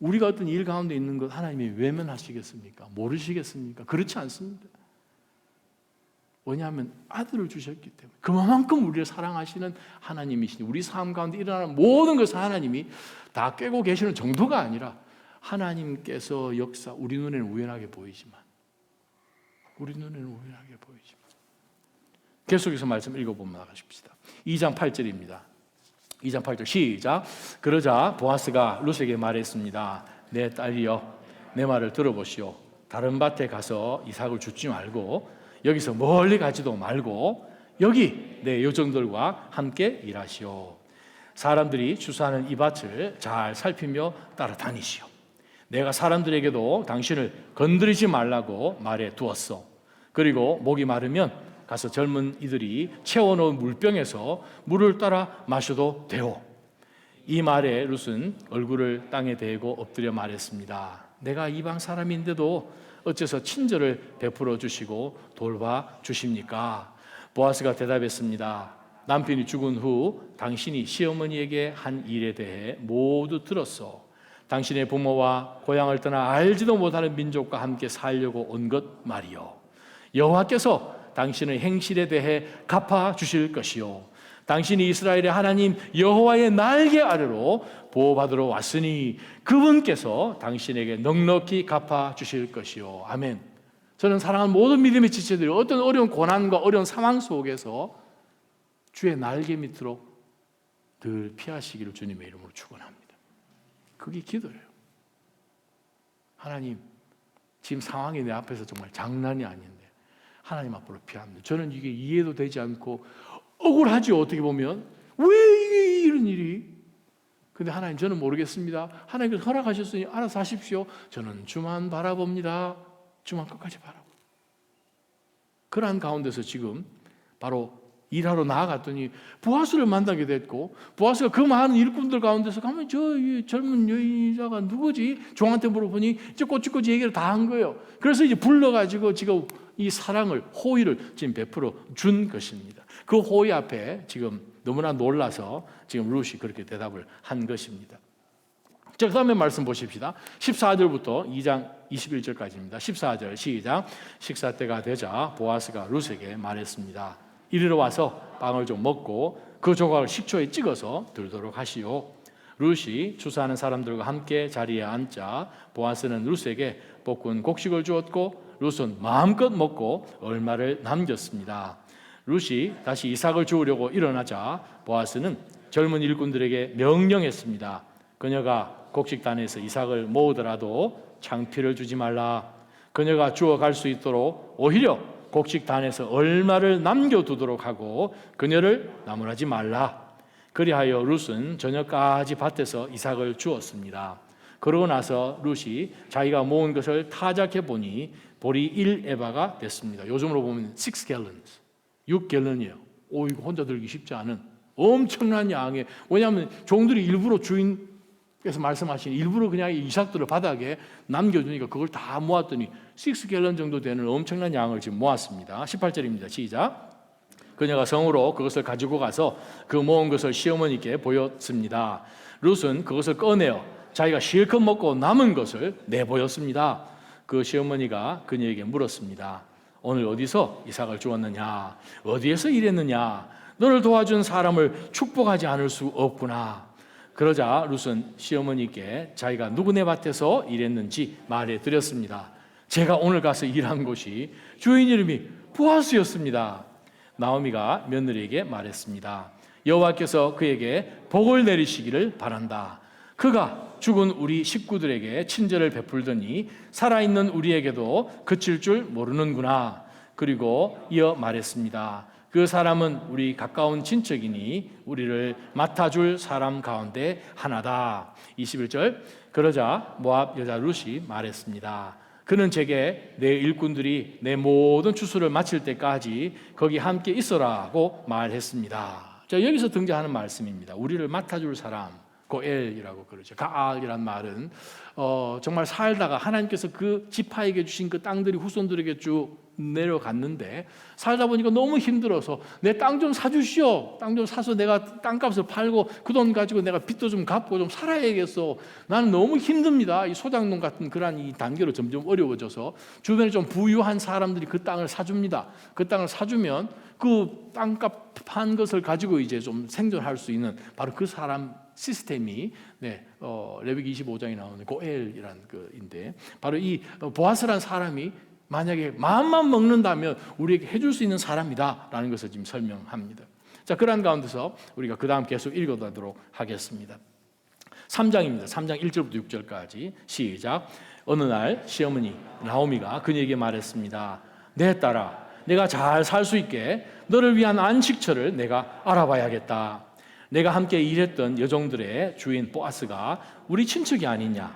우리가 어떤 일 가운데 있는 것 하나님이 외면하시겠습니까? 모르시겠습니까? 그렇지 않습니다. 왜냐하면 아들을 주셨기 때문에, 그만큼 우리를 사랑하시는 하나님이시니 우리 삶 가운데 일어나는 모든 것을 하나님이 다 꿰고 계시는 정도가 아니라 하나님께서 역사, 우리 눈에는 우연하게 보이지만 계속해서 말씀 읽어보면 나가십시다. 2장 8절입니다. 2장 8절 시작. 그러자 보아스가 룻에게 말했습니다. 내 딸이여, 내 말을 들어보시오. 다른 밭에 가서 이삭을 줍지 말고 여기서 멀리 가지도 말고 여기 내 요정들과 함께 일하시오. 사람들이 추수하는 이 밭을 잘 살피며 따라다니시오. 내가 사람들에게도 당신을 건드리지 말라고 말해 두었어. 그리고 목이 마르면 가서 젊은 이들이 채워놓은 물병에서 물을 따라 마셔도 되오. 이 말에 룻은 얼굴을 땅에 대고 엎드려 말했습니다. 내가 이방 사람인데도 어째서 친절을 베풀어 주시고 돌봐 주십니까? 보아스가 대답했습니다. 남편이 죽은 후 당신이 시어머니에게 한 일에 대해 모두 들었어. 당신의 부모와 고향을 떠나 알지도 못하는 민족과 함께 살려고 온 것 말이요. 여호와께서 당신의 행실에 대해 갚아 주실 것이요. 당신이 이스라엘의 하나님 여호와의 날개 아래로 보호받으러 왔으니 그분께서 당신에게 넉넉히 갚아 주실 것이요. 아멘. 저는 사랑하는 모든 믿음의 지체들이 어떤 어려운 고난과 어려운 상황 속에서 주의 날개 밑으로 늘 피하시기를 주님의 이름으로 축원합니다. 그게 기도예요. 하나님, 지금 상황이 내 앞에서 정말 장난이 아닌데 하나님 앞으로 피합니다. 저는 이게 이해도 되지 않고 억울하죠. 어떻게 보면 왜 이게 이런 일이? 근데 하나님, 저는 모르겠습니다. 하나님께서 허락하셨으니 알아서 하십시오. 저는 주만 바라봅니다. 주만 끝까지 바라보. 그러한 가운데서 지금 바로 일하러 나아갔더니 보아스를 만나게 됐고, 보아스가 그 많은 일꾼들 가운데서 가면 저 젊은 여자가 누구지? 종한테 물어보니 이제 꼬치꼬치 얘기를 다 한 거예요. 그래서 이제 불러가지고 지금 이 사랑을, 호의를 지금 베풀어 준 것입니다. 그 호의 앞에 지금 너무나 놀라서 지금 룻이 그렇게 대답을 한 것입니다. 자, 그 다음에 말씀 보십시다. 14절부터 2장 21절까지입니다. 14절 시작. 식사 때가 되자 보아스가 룻에게 말했습니다. 이리로 와서 빵을 좀 먹고 그 조각을 식초에 찍어서 들도록 하시오. 룻이 추수하는 사람들과 함께 자리에 앉자 보아스는 룻에게 볶은 곡식을 주었고 룻은 마음껏 먹고 얼마를 남겼습니다. 룻이 다시 이삭을 주우려고 일어나자 보아스는 젊은 일꾼들에게 명령했습니다. 그녀가 곡식단에서 이삭을 모으더라도 창피를 주지 말라. 그녀가 주워갈 수 있도록 오히려 곡식단에서 얼마를 남겨두도록 하고 그녀를 나무라지 말라. 그리하여 룻은 저녁까지 밭에서 이삭을 주었습니다. 그러고 나서 룻이 자기가 모은 것을 타작해 보니 보리 1에바가 됐습니다. 요즘으로 보면 6 gallons, 6갤런이에요. 이거 혼자 들기 쉽지 않은 엄청난 양의, 왜냐하면 종들이 일부러 주인께서 말씀하신 일부러 그냥 이삭들을 바닥에 남겨주니까 그걸 다 모았더니 6 갤런 정도 되는 엄청난 양을 지금 모았습니다. 18절입니다. 시작. 그녀가 성으로 그것을 가지고 가서 그 모은 것을 시어머니께 보였습니다. 룻은 그것을 꺼내어 자기가 실컷 먹고 남은 것을 내보였습니다. 그 시어머니가 그녀에게 물었습니다. 오늘 어디서 이삭을 주었느냐? 어디에서 일했느냐? 너를 도와준 사람을 축복하지 않을 수 없구나. 그러자 룻은 시어머니께 자기가 누구네 밭에서 일했는지 말해 드렸습니다. 제가 오늘 가서 일한 곳이 주인 이름이 보아스였습니다. 나오미가 며느리에게 말했습니다. 여호와께서 그에게 복을 내리시기를 바란다. 그가 죽은 우리 식구들에게 친절을 베풀더니 살아있는 우리에게도 그칠 줄 모르는구나. 그리고 이어 말했습니다. 그 사람은 우리 가까운 친척이니 우리를 맡아줄 사람 가운데 하나다. 21절. 그러자 모압 여자 룻이 말했습니다. 그는 제게 내 일꾼들이 내 모든 추수를 마칠 때까지 거기 함께 있어라고 말했습니다. 자, 여기서 등장하는 말씀입니다. 우리를 맡아줄 사람, 고엘이라고 그러죠. 가알이란 말은 정말 살다가 하나님께서 그 지파에게 주신 그 땅들이 후손들에게 쭉 내려갔는데 살다 보니까 너무 힘들어서 내 땅 좀 사주시오. 땅 좀 사서 내가 땅값을 팔고 그 돈 가지고 내가 빚도 좀 갚고 좀 살아야겠어. 나는 너무 힘듭니다. 이 소장농 같은 그런 이 단계로 점점 어려워져서 주변에 좀 부유한 사람들이 그 땅을 사줍니다. 그 땅을 사주면 그 땅값 판 것을 가지고 이제 좀 생존할 수 있는 바로 그 사람 시스템이 레위기 25장에 나오는 고엘이라는 거인데 바로 이 보아스라는 사람이 만약에 마음만 먹는다면 우리에게 해줄 수 있는 사람이다라는 것을 지금 설명합니다. 자, 그러한 가운데서 우리가 그 다음 계속 읽어가도록 하겠습니다. 3장입니다. 3장 1절부터 6절까지 시작. 어느 날 시어머니 나오미가 그녀에게 말했습니다. 내 딸아, 내가 잘 살 수 있게 너를 위한 안식처를 내가 알아봐야겠다. 내가 함께 일했던 여종들의 주인 보아스가 우리 친척이 아니냐.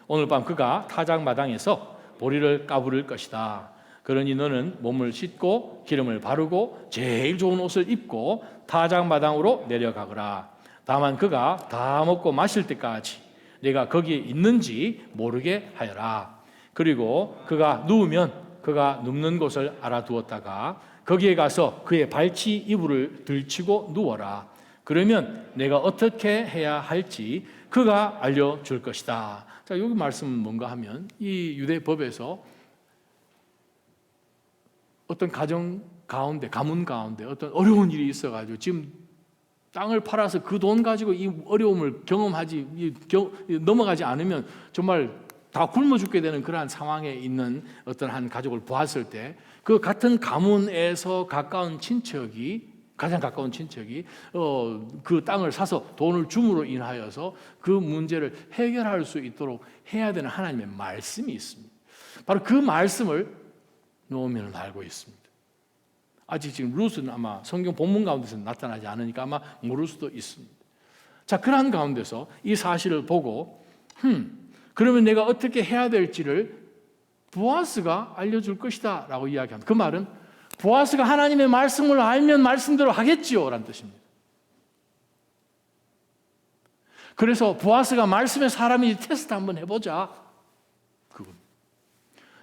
오늘 밤 그가 타작마당에서 보리를 까부를 것이다. 그러니 너는 몸을 씻고 기름을 바르고 제일 좋은 옷을 입고 타작마당으로 내려가거라. 다만 그가 다 먹고 마실 때까지 내가 거기에 있는지 모르게 하여라. 그리고 그가 누우면 그가 눕는 곳을 알아두었다가 거기에 가서 그의 발치 이불을 들치고 누워라. 그러면 내가 어떻게 해야 할지 그가 알려줄 것이다. 자, 여기 말씀은 뭔가 하면 이 유대 법에서 어떤 가정 가운데, 가문 가운데 어떤 어려운 일이 있어가지고 지금 땅을 팔아서 그 돈 가지고 이 어려움을 넘어가지 않으면 정말 다 굶어 죽게 되는 그러한 상황에 있는 어떤 한 가족을 보았을 때 그 같은 가문에서 가장 가까운 친척이 그 땅을 사서 돈을 줌으로 인하여서 그 문제를 해결할 수 있도록 해야 되는 하나님의 말씀이 있습니다. 바로 그 말씀을 노아미는 알고 있습니다. 아직 지금 룻은 아마 성경 본문 가운데서 나타나지 않으니까 아마 모를 수도 있습니다. 자, 그러한 가운데서 이 사실을 보고 그러면 내가 어떻게 해야 될지를 보아스가 알려줄 것이다 라고 이야기합니다. 그 말은 보아스가 하나님의 말씀을 알면 말씀대로 하겠지요 라는 뜻입니다. 그래서 보아스가 말씀의 사람이 테스트 한번 해보자. 그겁니다.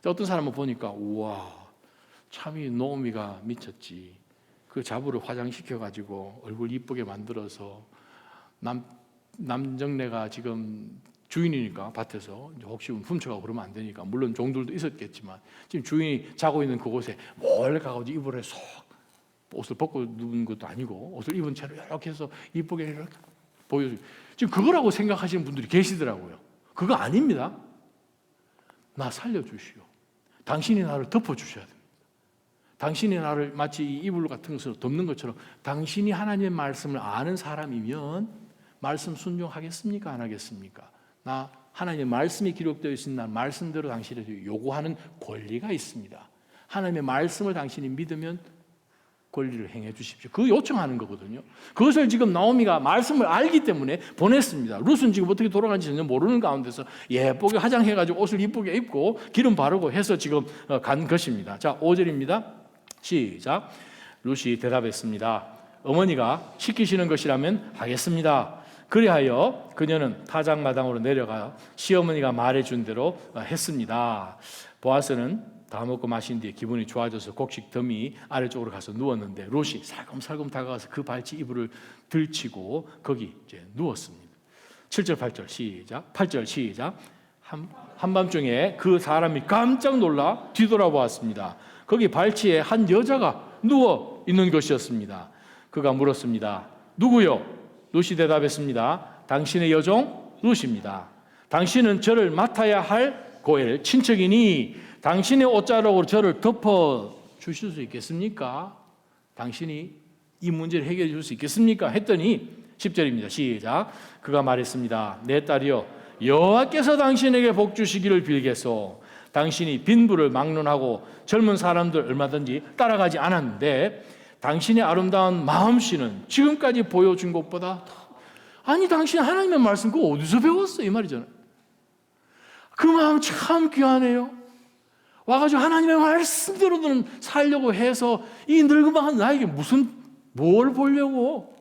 어떤 사람은 보니까 우와 참이 노미가 미쳤지. 그 자부를 화장시켜가지고 얼굴 이쁘게 만들어서 남정네가 지금 주인이니까 밭에서 혹시 훔쳐가고 그러면 안 되니까 물론 종들도 있었겠지만 지금 주인이 자고 있는 그곳에 몰래 가가지고 이불에 쏙 옷을 벗고 누운 것도 아니고 옷을 입은 채로 이렇게 해서 이쁘게 이렇게 보여주. 지금 그거라고 생각하시는 분들이 계시더라고요. 그거 아닙니다. 나 살려주시오. 당신이 나를 덮어주셔야 됩니다. 당신이 나를 마치 이 이불 같은 것으로 덮는 것처럼 당신이 하나님의 말씀을 아는 사람이면 말씀 순종하겠습니까? 안 하겠습니까? 나 하나님의 말씀이 기록되어 있으면 말씀대로 당신에게 요구하는 권리가 있습니다. 하나님의 말씀을 당신이 믿으면 권리를 행해 주십시오. 그 요청하는 거거든요. 그것을 지금 나오미가 말씀을 알기 때문에 보냈습니다. 룻은 지금 어떻게 돌아가는지 전혀 모르는 가운데서 예쁘게 화장해가지고 옷을 이쁘게 입고 기름 바르고 해서 지금 간 것입니다. 자, 5절입니다. 시작. 룻이 대답했습니다. 어머니가 시키시는 것이라면 하겠습니다. 그리하여 그녀는 타작마당으로 내려가 시어머니가 말해준 대로 했습니다. 보아스는 다 먹고 마신 뒤에 기분이 좋아져서 곡식 더미 아래쪽으로 가서 누웠는데 롯이 살금살금 다가가서 그 발치 이불을 들치고 거기 이제 누웠습니다. 7절 8절 시작. 8절 시작. 한밤중에 그 사람이 깜짝 놀라 뒤돌아보았습니다. 거기 발치에 한 여자가 누워 있는 것이었습니다. 그가 물었습니다. 누구요? 롯이 대답했습니다. 당신의 여종 롯입니다. 당신은 저를 맡아야 할 고엘 친척이니 당신의 옷자락으로 저를 덮어 주실 수 있겠습니까? 당신이 이 문제를 해결해 줄 수 있겠습니까? 했더니 10절입니다. 시작. 그가 말했습니다. 내 딸이여, 여호와께서 당신에게 복 주시기를 빌겠소. 당신이 빈부를 막론하고 젊은 사람들 얼마든지 따라가지 않았는데 당신의 아름다운 마음씨는 지금까지 보여준 것보다 아니 당신 하나님의 말씀 그거 어디서 배웠어? 이 말이잖아요. 그 마음 참 귀하네요. 와가지고 하나님의 말씀대로는 살려고 해서 이 늙은만 나에게 뭘 보려고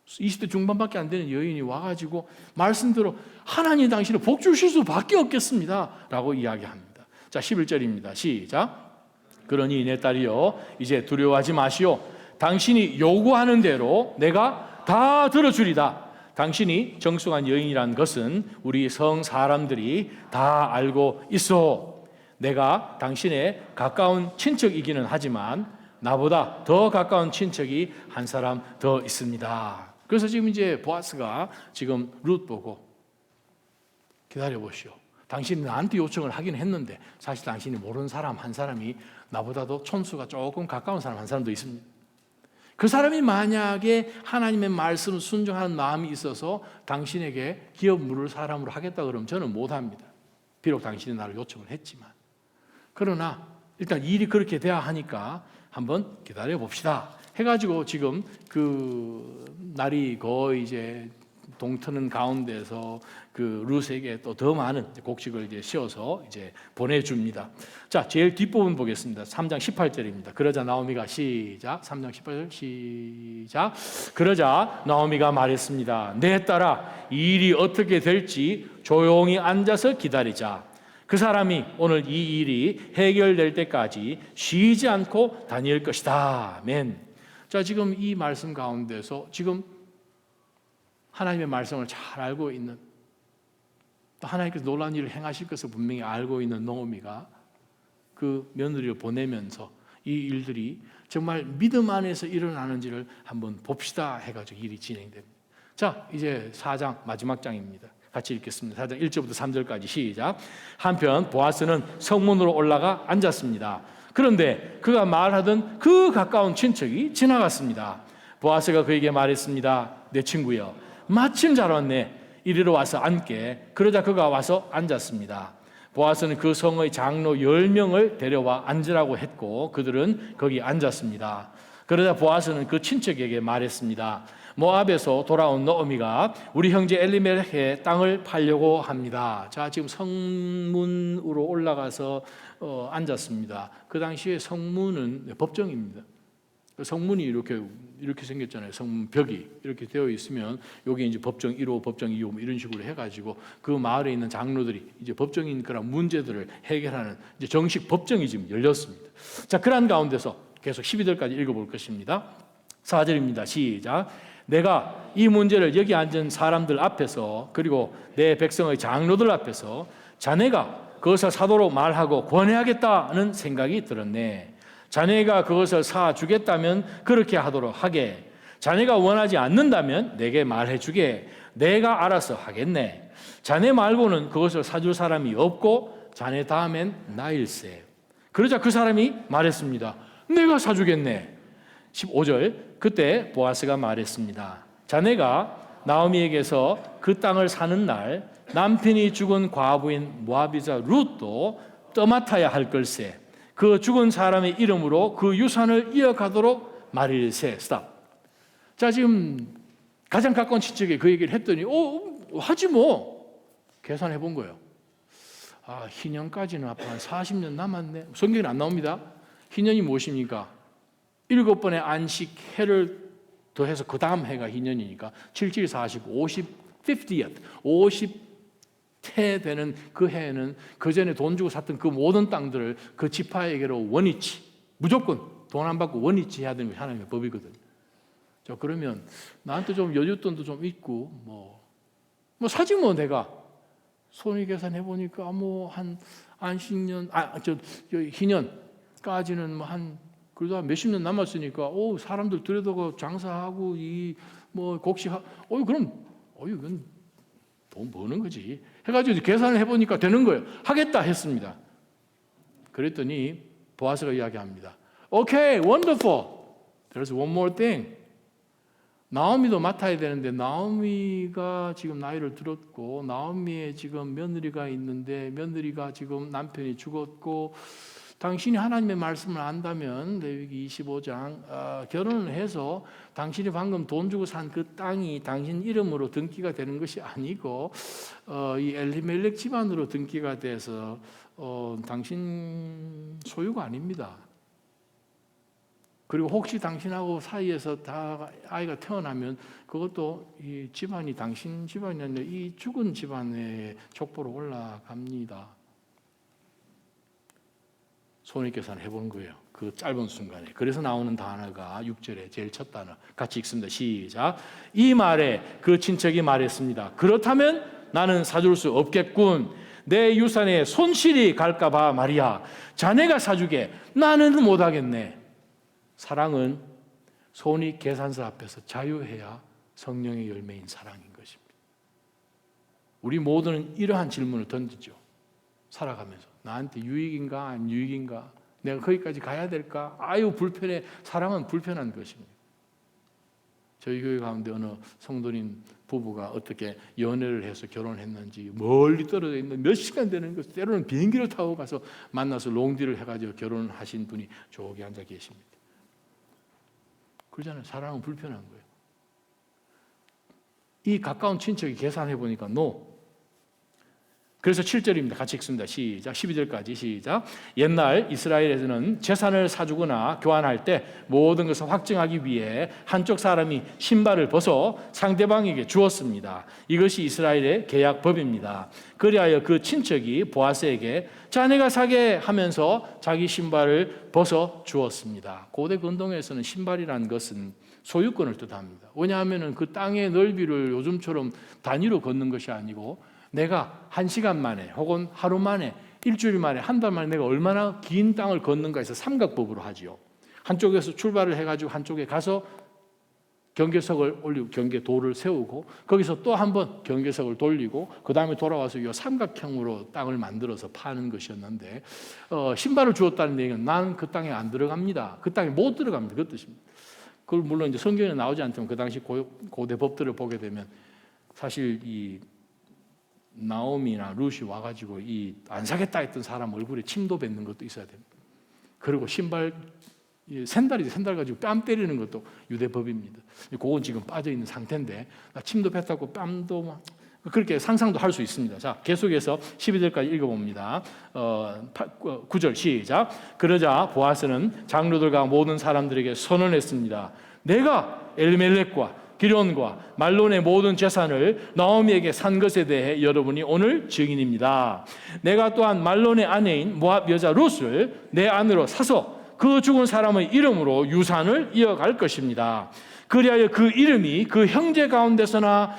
20대 중반밖에 안 되는 여인이 와가지고 말씀대로 하나님 당신을 복 주실 수밖에 없겠습니다 라고 이야기합니다. 자, 11절입니다. 시작. 그러니 내 딸이여 이제 두려워하지 마시오. 당신이 요구하는 대로 내가 다 들어주리다. 당신이 정숙한 여인이란 것은 우리 성 사람들이 다 알고 있어. 내가 당신의 가까운 친척이기는 하지만 나보다 더 가까운 친척이 한 사람 더 있습니다. 그래서 지금 이제 보아스가 지금 룻 보고 기다려 보시오. 당신이 나한테 요청을 하긴 했는데 사실 당신이 모르는 사람 한 사람이 나보다도 촌수가 조금 가까운 사람 한 사람도 있습니다. 그 사람이 만약에 하나님의 말씀을 순종하는 마음이 있어서 당신에게 기업 물을 사람으로 하겠다 그러면 저는 못합니다. 비록 당신이 나를 요청을 했지만. 그러나 일단 일이 그렇게 돼야 하니까 한번 기다려 봅시다 해가지고 지금 그 날이 거의 이제 동트는 가운데서 그 룻에게 또 더 많은 곡식을 이제 씌워서 이제 보내줍니다. 자, 제일 뒷부분 보겠습니다. 3장 18절입니다. 그러자 나오미가 시작. 3장 18절 시작. 그러자 나오미가 말했습니다. 내 딸아, 이 일이 어떻게 될지 조용히 앉아서 기다리자. 그 사람이 오늘 이 일이 해결될 때까지 쉬지 않고 다닐 것이다. 아멘. 자, 지금 이 말씀 가운데서 지금 하나님의 말씀을 잘 알고 있는 또 하나님께서 놀라운 일을 행하실 것을 분명히 알고 있는 노미가 그 며느리를 보내면서 이 일들이 정말 믿음 안에서 일어나는지를 한번 봅시다 해가지고 일이 진행됩니다. 자, 이제 4장 마지막 장입니다. 같이 읽겠습니다. 4장 1절부터 3절까지 시작. 한편 보아스는 성문으로 올라가 앉았습니다. 그런데 그가 말하던 그 가까운 친척이 지나갔습니다. 보아스가 그에게 말했습니다. 내 친구여, 마침 잘 왔네. 이리로 와서 앉게. 그러자 그가 와서 앉았습니다. 보아스는 그 성의 장로 10명을 데려와 앉으라고 했고 그들은 거기 앉았습니다. 그러자 보아스는 그 친척에게 말했습니다. 모압에서 돌아온 노어미가 우리 형제 엘리멜렉의 땅을 팔려고 합니다. 자, 지금 성문으로 올라가서 앉았습니다. 그 당시에 성문은 법정입니다. 성문이 이렇게 생겼잖아요. 성문 벽이 이렇게 되어 있으면 여기 이제 법정 1호, 법정 2호 이런 식으로 해가지고 그 마을에 있는 장로들이 이제 법정인 그런 문제들을 해결하는 이제 정식 법정이 지금 열렸습니다. 자, 그런 가운데서 계속 12절까지 읽어볼 것입니다. 4절입니다. 시작. 내가 이 문제를 여기 앉은 사람들 앞에서 그리고 내 백성의 장로들 앞에서 자네가 그것을 사도록 말하고 권해야겠다는 생각이 들었네. 자네가 그것을 사주겠다면 그렇게 하도록 하게. 자네가 원하지 않는다면 내게 말해주게. 내가 알아서 하겠네. 자네 말고는 그것을 사줄 사람이 없고 자네 다음엔 나일세. 그러자 그 사람이 말했습니다. 내가 사주겠네. 15절, 그때 보아스가 말했습니다. 자네가 나오미에게서 그 땅을 사는 날 남편이 죽은 과부인 모아비자 룻도 떠맡아야 할 걸세. 그 죽은 사람의 이름으로 그 유산을 이어가도록 말일세. 스탑. 자, 지금 가장 가까운 친척에 그 얘기를 했더니 하지 뭐. 계산해 본 거예요. 희년까지는 앞으로 한 40년 남았네. 성경에 안 나옵니다. 희년이 무엇입니까? 7번의 안식 해를 더해서 그 다음 해가 희년이니까 77, 40, 50th 50태 되는 그 해에는 그 전에 돈 주고 샀던 그 모든 땅들을 그 지파에게로 원위치, 무조건 돈 안 받고 원위치 해야 되는 게 하나님의 법이거든요. 자, 그러면 나한테 좀 여윳돈도 좀 있고 뭐 사지 뭐. 내가 손익 계산해 보니까 한 안식년 희년까지는 그래도 한 몇십 년 남았으니까 사람들 들여다가 장사하고 곡식하고 그럼 이건 돈 버는 거지 해가지고 계산을 해보니까 되는 거예요. 하겠다 했습니다. 그랬더니 보아스가 이야기합니다. Okay, wonderful. There's one more thing. 나오미도 맡아야 되는데 나오미가 지금 나이를 들었고 나오미의 지금 며느리가 있는데 며느리가 지금 남편이 죽었고 당신이 하나님의 말씀을 안다면 레위기 25장 결혼을 해서 당신이 방금 돈 주고 산 그 땅이 당신 이름으로 등기가 되는 것이 아니고 이 엘리멜렉 집안으로 등기가 돼서 당신 소유가 아닙니다. 그리고 혹시 당신하고 사이에서 다 아이가 태어나면 그것도 이 집안이 당신 집안이 아니라 이 죽은 집안의 족보로 올라갑니다. 손익계산을 해본 거예요. 그 짧은 순간에. 그래서 나오는 단어가 6절에 제일 첫 단어. 같이 읽습니다. 시작. 이 말에 그 친척이 말했습니다. 그렇다면 나는 사줄 수 없겠군. 내 유산에 손실이 갈까 봐 말이야. 자네가 사주게. 나는 못하겠네. 사랑은 손익계산서 앞에서 자유해야 성령의 열매인 사랑인 것입니다. 우리 모두는 이러한 질문을 던지죠. 살아가면서 나한테 유익인가 안 유익인가, 내가 거기까지 가야 될까, 불편해. 사랑은 불편한 것입니다. 저희 교회 가운데 어느 성도님 부부가 어떻게 연애를 해서 결혼했는지 멀리 떨어져 있는 몇 시간 되는 것, 때로는 비행기를 타고 가서 만나서 롱디를 해가지고 결혼하신 분이 저기 앉아 계십니다. 그러잖아요. 사랑은 불편한 거예요. 이 가까운 친척이 계산해 보니까 그래서 7절입니다. 같이 읽습니다. 시작. 12절까지 시작. 옛날 이스라엘에서는 재산을 사주거나 교환할 때 모든 것을 확증하기 위해 한쪽 사람이 신발을 벗어 상대방에게 주었습니다. 이것이 이스라엘의 계약법입니다. 그리하여 그 친척이 보아스에게 자네가 사게 하면서 자기 신발을 벗어 주었습니다. 고대 근동에서는 신발이라는 것은 소유권을 뜻합니다. 왜냐하면 그 땅의 넓이를 요즘처럼 단위로 걷는 것이 아니고 내가 1시간 만에 혹은 하루 만에 일주일 만에 한 달 만에 내가 얼마나 긴 땅을 걷는가 해서 삼각법으로 하지요. 한쪽에서 출발을 해가지고 한쪽에 가서 경계석을 올리고 경계도를 세우고 거기서 또 한 번 경계석을 돌리고 그 다음에 돌아와서 이 삼각형으로 땅을 만들어서 파는 것이었는데 신발을 주었다는 얘기는 나는 그 땅에 안 들어갑니다. 그 땅에 못 들어갑니다. 그 뜻입니다. 그걸 물론 이제 성경에 나오지 않지만 그 당시 고대 법들을 보게 되면 사실 이 나오미나 룻이 와가지고 안 사겠다 했던 사람 얼굴에 침도 뱉는 것도 있어야 됩니다. 그리고 신발 샌달 가지고 뺨 때리는 것도 유대법입니다. 그건 지금 빠져 있는 상태인데 침도 뱉었고 뺨도 막 그렇게 상상도 할 수 있습니다. 자, 계속해서 12절까지 읽어봅니다. 9절 시작. 그러자 보아스는 장로들과 모든 사람들에게 선언했습니다. 내가 엘리멜렉과 기론과 말론의 모든 재산을 나오미에게 산 것에 대해 여러분이 오늘 증인입니다. 내가 또한 말론의 아내인 모압 여자 룻을 내 아내로 사서 그 죽은 사람의 이름으로 유산을 이어갈 것입니다. 그리하여 그 이름이 그 형제 가운데서나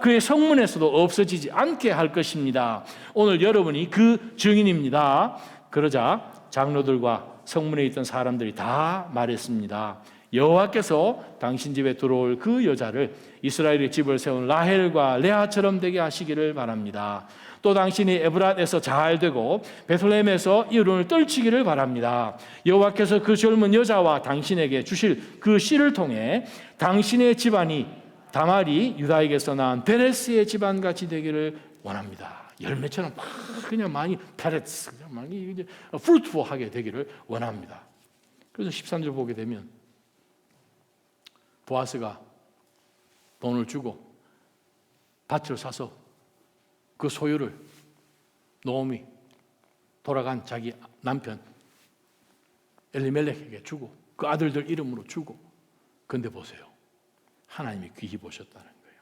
그의 성문에서도 없어지지 않게 할 것입니다. 오늘 여러분이 그 증인입니다. 그러자 장로들과 성문에 있던 사람들이 다 말했습니다. 여호와께서 당신 집에 들어올 그 여자를 이스라엘의 집을 세운 라헬과 레아처럼 되게 하시기를 바랍니다. 또 당신이 에브랏에서 잘 되고 베들레헴에서 이룬을 떨치기를 바랍니다. 여호와께서 그 젊은 여자와 당신에게 주실 그 씨를 통해 당신의 집안이 다말이 유다에게서 낳은 베레스의 집안같이 되기를 원합니다. 열매처럼 막 그냥 많이 페레스, 그냥 많이 이제 프루트풀하게 되기를 원합니다. 그래서 13절 보게 되면 보아스가 돈을 주고 밭을 사서 그 소유를 노음이 돌아간 자기 남편 엘리멜렉에게 주고 그 아들들 이름으로 주고. 그런데 보세요, 하나님이 귀히 보셨다는 거예요.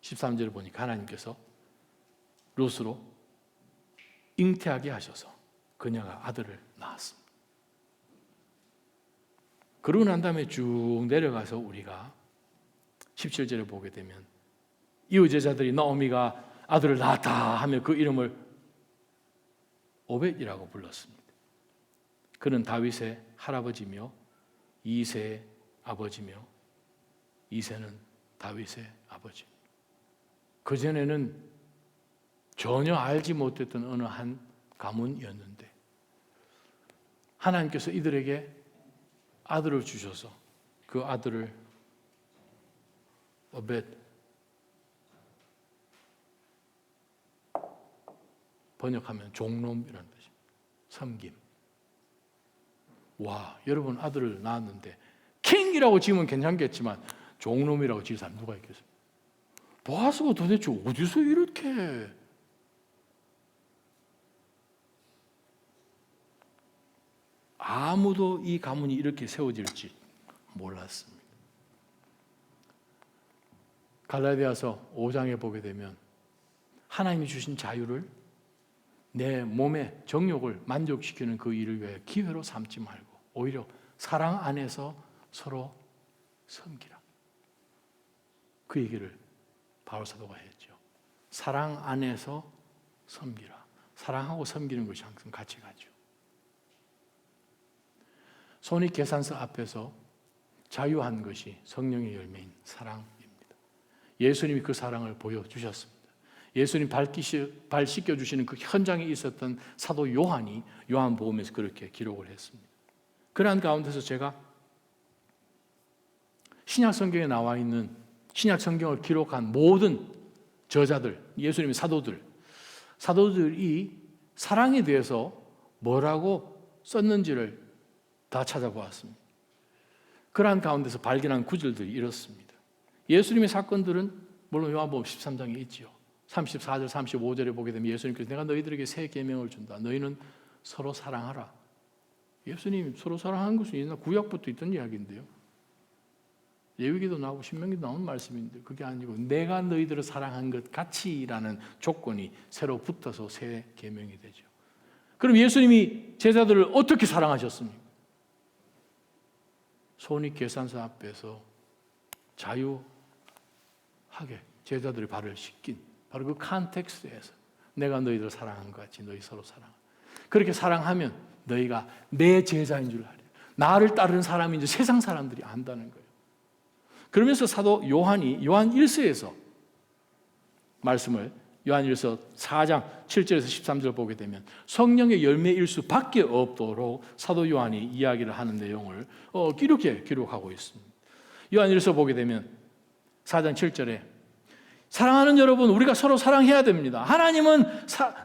13절을 보니까 하나님께서 룻으로 잉태하게 하셔서 그녀가 아들을 낳았습니다. 그러고 난 다음에 쭉 내려가서 우리가 17절에 보게 되면 이웃 제자들이 나오미가 아들을 낳았다 하며 그 이름을 오벳이라고 불렀습니다. 그는 다윗의 할아버지며 이새의 아버지며 이새는 다윗의 아버지입니다. 그전에는 전혀 알지 못했던 어느 한 가문이었는데 하나님께서 이들에게 아들을 주셔서 그 아들을 오벳, 번역하면 종놈이라는 뜻입니다. 섬김. 와, 여러분 아들을 낳았는데 킹이라고 지으면 괜찮겠지만 종놈이라고 지을 사람 누가 있겠어요? 보아스가 도대체 어디서 이렇게 아무도 이 가문이 이렇게 세워질지 몰랐습니다. 갈라디아서 5장에 보게 되면 하나님이 주신 자유를 내 몸의 정욕을 만족시키는 그 일을 위해 기회로 삼지 말고 오히려 사랑 안에서 서로 섬기라. 그 얘기를 바울 사도가 했죠. 사랑 안에서 섬기라. 사랑하고 섬기는 것이 항상 같이 가죠. 손익계산서 앞에서 자유한 것이 성령의 열매인 사랑입니다. 예수님이 그 사랑을 보여주셨습니다. 예수님 발 씻겨주시는 그 현장에 있었던 사도 요한이 요한복음에서 그렇게 기록을 했습니다. 그러한 가운데서 제가 신약 성경에 나와 있는 신약 성경을 기록한 모든 저자들, 예수님의 사도들이 사랑에 대해서 뭐라고 썼는지를 다 찾아보았습니다. 그러한 가운데서 발견한 구절들이 이렇습니다. 예수님의 사건들은 물론 요한복음 13장에 있지요. 34절, 35절에 보게 되면 예수님께서 내가 너희들에게 새 계명을 준다. 너희는 서로 사랑하라. 예수님 서로 사랑하는 것은 옛날 구약부터 있던 이야기인데요. 레위기도 나오고 신명기도 나오는 말씀인데 그게 아니고 내가 너희들을 사랑한 것 같이라는 조건이 새로 붙어서 새 계명이 되죠. 그럼 예수님이 제자들을 어떻게 사랑하셨습니까? 손익계산서 앞에서 자유하게 제자들의 발을 씻긴 바로 그 컨텍스트에서 내가 너희들을 사랑한 것 같이 너희 서로 사랑하라. 그렇게 사랑하면 너희가 내 제자인 줄 알아요. 나를 따르는 사람인 줄 세상 사람들이 안다는 거예요. 그러면서 사도 요한이 요한 1서에서 말씀을 요한 1서 4장 7절에서 13절 보게 되면 성령의 열매일 수밖에 없도록 사도 요한이 이야기를 하는 내용을 이렇게 기록하고 있습니다. 요한 1서 보게 되면 4장 7절에 사랑하는 여러분, 우리가 서로 사랑해야 됩니다.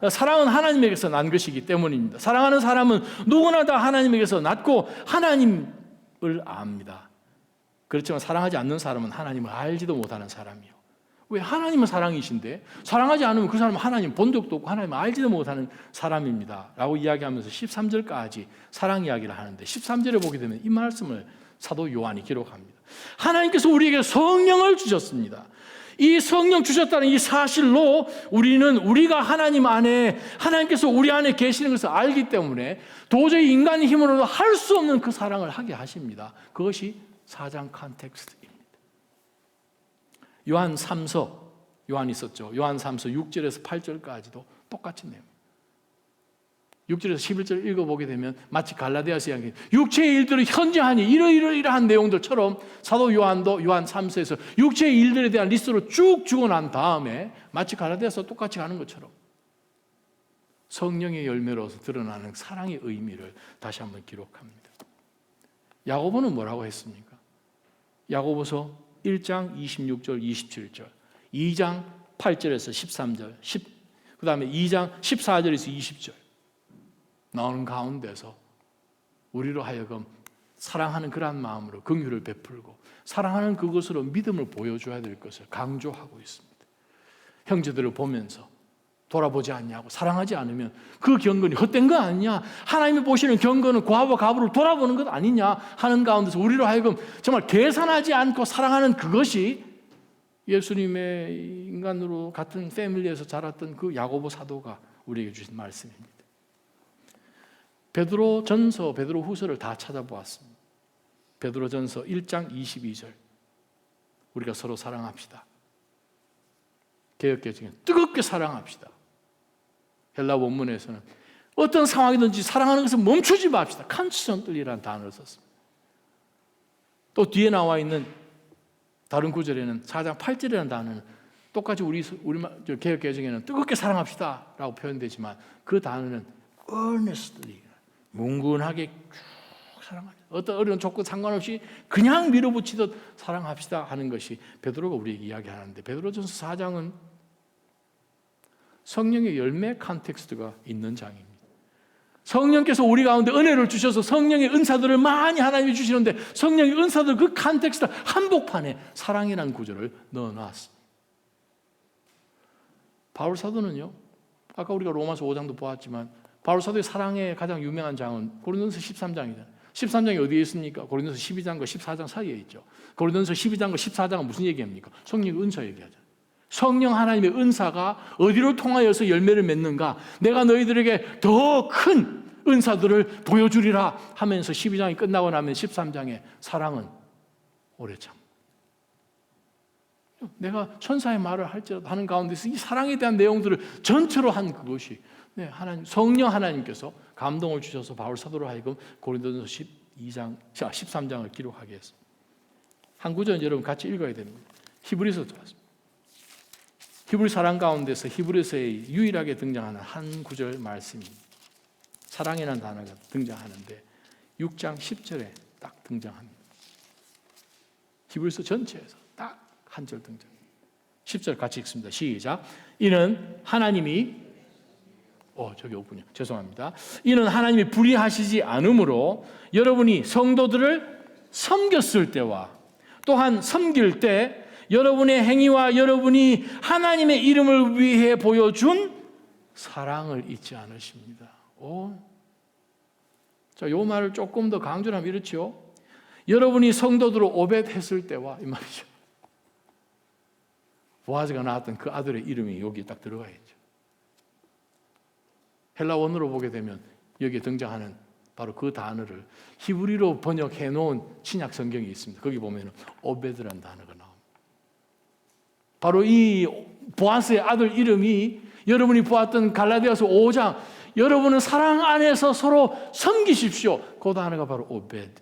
사랑은 하나님에게서 난 것이기 때문입니다. 사랑하는 사람은 누구나 다 하나님에게서 났고 하나님을 압니다. 그렇지만 사랑하지 않는 사람은 하나님을 알지도 못하는 사람이요. 왜? 하나님은 사랑이신데 사랑하지 않으면 그 사람은 하나님 본 적도 없고 하나님을 알지도 못하는 사람입니다 라고 이야기하면서 13절까지 사랑 이야기를 하는데 13절에 보게 되면 이 말씀을 사도 요한이 기록합니다. 하나님께서 우리에게 성령을 주셨습니다. 이 성령 주셨다는 이 사실로 우리가 하나님 안에, 하나님께서 우리 안에 계시는 것을 알기 때문에 도저히 인간의 힘으로도 할 수 없는 그 사랑을 하게 하십니다. 그것이 4장 컨텍스트입니다. 요한 3서, 요한 있었죠. 요한 3서 6절에서 8절까지도 똑같은 내용. 6절에서 11절 읽어보게 되면 마치 갈라디아서 이야기 육체의 일들을 현저하니 이러이러한 내용들처럼 사도 요한도 요한 3서에서 육체의 일들에 대한 리스트로 쭉 적어난 다음에 마치 갈라디아서 똑같이 가는 것처럼 성령의 열매로서 드러나는 사랑의 의미를 다시 한번 기록합니다. 야고보는 뭐라고 했습니까? 야고보서 1장 26절 27절 2장 8절에서 13절 그 다음에 2장 14절에서 20절 나오는 가운데서 우리로 하여금 사랑하는 그러한 마음으로 긍휼을 베풀고 사랑하는 그것으로 믿음을 보여줘야 될 것을 강조하고 있습니다. 형제들을 보면서 돌아보지 않냐고 사랑하지 않으면 그 경건이 헛된 거 아니냐, 하나님이 보시는 경건은 과부와 가부를 돌아보는 것 아니냐 하는 가운데서 우리로 하여금 정말 계산하지 않고 사랑하는 그것이 예수님의 인간으로 같은 패밀리에서 자랐던 그 야고보 사도가 우리에게 주신 말씀입니다. 베드로 전서, 베드로 후서를 다 찾아보았습니다. 베드로 전서 1장 22절 우리가 서로 사랑합시다. 개역개정에 뜨겁게 사랑합시다. 헬라 원문에서는 어떤 상황이든지 사랑하는 것을 멈추지 맙시다. 컨스턴틀리라는 단어를 썼습니다. 또 뒤에 나와 있는 다른 구절에는 4장 8절이라는 단어는 똑같이 우리 개역개정에는 뜨겁게 사랑합시다 라고 표현되지만 그 단어는 earnestly 뭉근하게 쭉 사랑합니다. 어떤 어려운 조건 상관없이 그냥 밀어붙이듯 사랑합시다 하는 것이 베드로가 우리에게 이야기하는데 베드로전서 4장은 성령의 열매 컨텍스트가 있는 장입니다. 성령께서 우리 가운데 은혜를 주셔서 성령의 은사들을 많이 하나님이 주시는데 성령의 은사들 그 컨텍스트 한복판에 사랑이라는 구절을 넣어놨습니다. 바울 사도는요, 아까 우리가 로마서 5장도 보았지만 바울 사도의 사랑의 가장 유명한 장은 고린도서 13장이잖아요. 13장이 어디에 있습니까? 고린도서 12장과 14장 사이에 있죠. 고린도서 12장과 14장은 무슨 얘기합니까? 성령의 은사 얘기하잖아요. 성령 하나님의 은사가 어디로 통하여서 열매를 맺는가? 내가 너희들에게 더 큰 은사들을 보여주리라 하면서 12장이 끝나고 나면 13장에 사랑은 오래 참. 내가 천사의 말을 할지라도 하는 가운데서 이 사랑에 대한 내용들을 전체로 한 그것이 하나님, 성령 하나님께서 감동을 주셔서 바울 사도로 하여금 고린도전서 13장을 기록하게 했습니다. 한 구절 여러분 같이 읽어야 됩니다. 히브리서 들어왔습니다. 히브리 사랑 가운데서 히브리서에 유일하게 등장하는 한 구절 말씀입니다. 사랑이라는 단어가 등장하는데 6장 10절에 딱 등장합니다. 히브리서 전체에서 딱 한 절 등장. 10절 같이 읽습니다. 시작. 이는 하나님이 저기 없군요. 죄송합니다. 이는 하나님이 불의하시지 않으므로 여러분이 성도들을 섬겼을 때와 또한 섬길 때 여러분의 행위와 여러분이 하나님의 이름을 위해 보여준 사랑을 잊지 않으십니다. 자, 이 말을 조금 더 강조를 하면 이렇죠. 여러분이 성도들을 오벳했을 때와 이 말이죠. 보아즈가 낳았던 그 아들의 이름이 여기에 딱 들어가 있죠. 헬라 원어로 보게 되면 여기에 등장하는 바로 그 단어를 히브리로 번역해 놓은 신약 성경이 있습니다. 거기 보면 오베드라는 단어가 나옵니다. 바로 이 보아스의 아들 이름이 여러분이 보았던 갈라디아서 5장 여러분은 사랑 안에서 서로 섬기십시오. 그 단어가 바로 오벳입니다.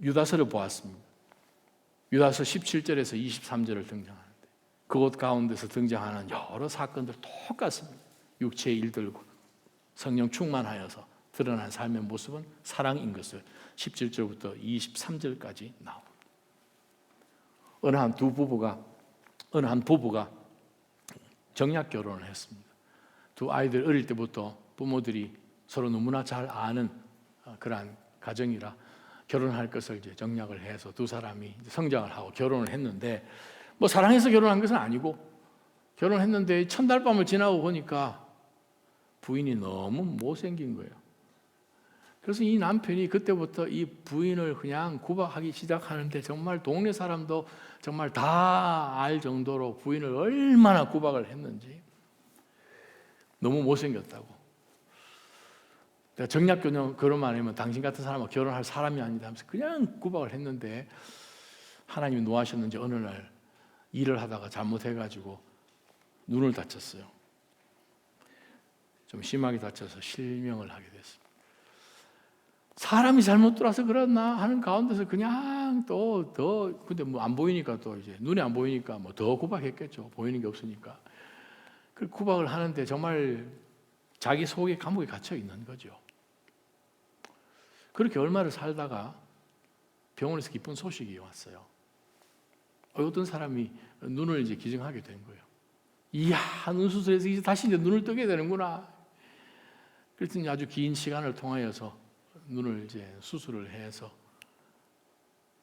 유다서를 보았습니다. 유다서 17절에서 23절을 등장하는데 그곳 가운데서 등장하는 여러 사건들 똑같습니다. 육체의 일들고 성령 충만하여서 드러난 삶의 모습은 사랑인 것을 17절부터 23절까지 나옵니다. 어느 한 부부가 정략 결혼을 했습니다. 두 아이들 어릴 때부터 부모들이 서로 너무나 잘 아는 그러한 가정이라 결혼할 것을 이제 정략을 해서 두 사람이 성장을 하고 결혼을 했는데 뭐 사랑해서 결혼한 것은 아니고 결혼했는데 첫날밤을 지나고 보니까 부인이 너무 못생긴 거예요. 그래서 이 남편이 그때부터 이 부인을 그냥 구박하기 시작하는데 정말 동네 사람도 정말 다 알 정도로 부인을 얼마나 구박을 했는지 너무 못생겼다고. 내가 정략 결혼만 하면 당신 같은 사람과 결혼할 사람이 아니다 하면서 그냥 구박을 했는데 하나님이 노하셨는지 어느 날 일을 하다가 잘못해가지고 눈을 다쳤어요. 좀 심하게 다쳐서 실명을 하게 됐습니다. 사람이 잘못 들어와서 그랬나 하는 가운데서 그냥 근데 뭐 안 보이니까 또 이제 눈에 안 보이니까 뭐 더 구박했겠죠. 보이는 게 없으니까. 그 구박을 하는데 정말 자기 속에 감옥에 갇혀 있는 거죠. 그렇게 얼마를 살다가 병원에서 기쁜 소식이 왔어요. 어떤 사람이 눈을 이제 기증하게 된 거예요. 이야, 눈 수술해서 이제 다시 이제 눈을 뜨게 되는구나. 그랬더니 아주 긴 시간을 통하여서 눈을 이제 수술을 해서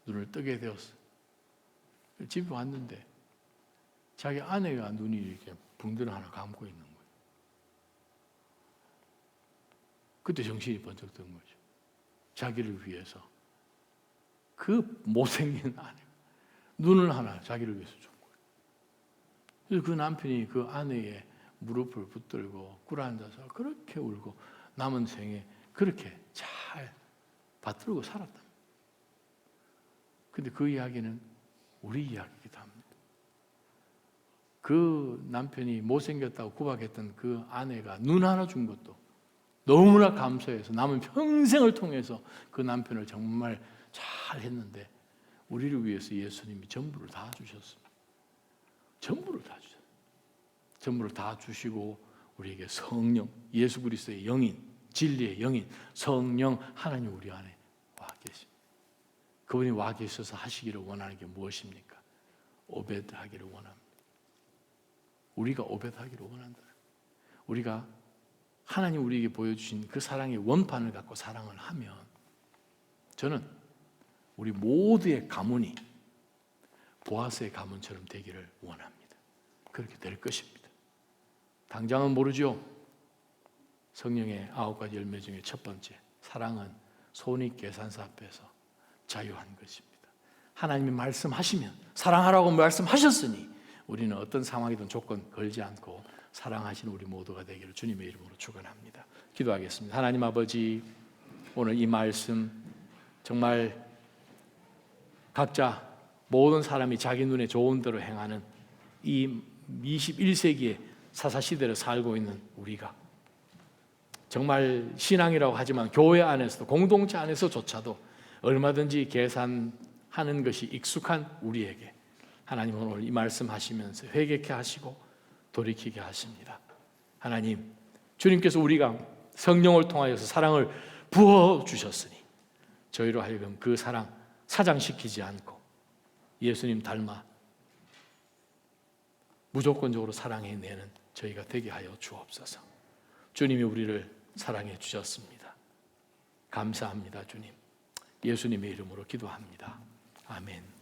눈을 뜨게 되었어요. 집에 왔는데 자기 아내가 눈이 이렇게 붕대를 하나 감고 있는 거예요. 그때 정신이 번쩍 든 거죠. 자기를 위해서 그 못생긴 아내가 눈을 하나 자기를 위해서 준 거예요. 그래서 그 남편이 그 아내의 무릎을 붙들고 꿇어앉아서 그렇게 울고 남은 생에 그렇게 잘 받들고 살았다. 근데 그 이야기는 우리 이야기이기도 합니다. 그 남편이 못생겼다고 구박했던 그 아내가 눈 하나 준 것도 너무나 감사해서 남은 평생을 통해서 그 남편을 정말 잘 했는데 우리를 위해서 예수님이 전부를 다 주셨습니다. 전부를 다 주셨어요. 전부를 다 주시고 우리에게 성령, 예수 그리스도의 영인, 진리의 영인, 성령 하나님 우리 안에 와 계십니다. 그분이 와 계셔서 하시기를 원하는 게 무엇입니까? 오벳하기를 원합니다. 우리가 오벳하기를 원한다. 우리가 하나님 우리에게 보여주신 그 사랑의 원판을 갖고 사랑을 하면 저는 우리 모두의 가문이 보아스의 가문처럼 되기를 원합니다. 그렇게 될 것입니다. 당장은 모르죠. 성령의 9가지 열매 중에 첫 번째, 사랑은 손익계산서 앞에서 자유한 것입니다. 하나님이 말씀하시면 사랑하라고 말씀하셨으니 우리는 어떤 상황이든 조건 걸지 않고 사랑하시는 우리 모두가 되기를 주님의 이름으로 축원합니다. 기도하겠습니다. 하나님 아버지, 오늘 이 말씀 정말 각자 모든 사람이 자기 눈에 좋은 대로 행하는 이 21세기의 사사시대를 살고 있는 우리가 정말 신앙이라고 하지만 교회 안에서도 공동체 안에서조차도 얼마든지 계산하는 것이 익숙한 우리에게 하나님은 오늘 이 말씀하시면서 회개케 하시고 돌이키게 하십니다. 하나님, 주님께서 우리가 성령을 통하여서 사랑을 부어주셨으니 저희로 하여금 그 사랑 사장시키지 않고 예수님 닮아 무조건적으로 사랑해내는 저희가 되게 하여 주옵소서. 주님이 우리를 사랑해 주셨습니다. 감사합니다. 주님, 예수님의 이름으로 기도합니다. 아멘.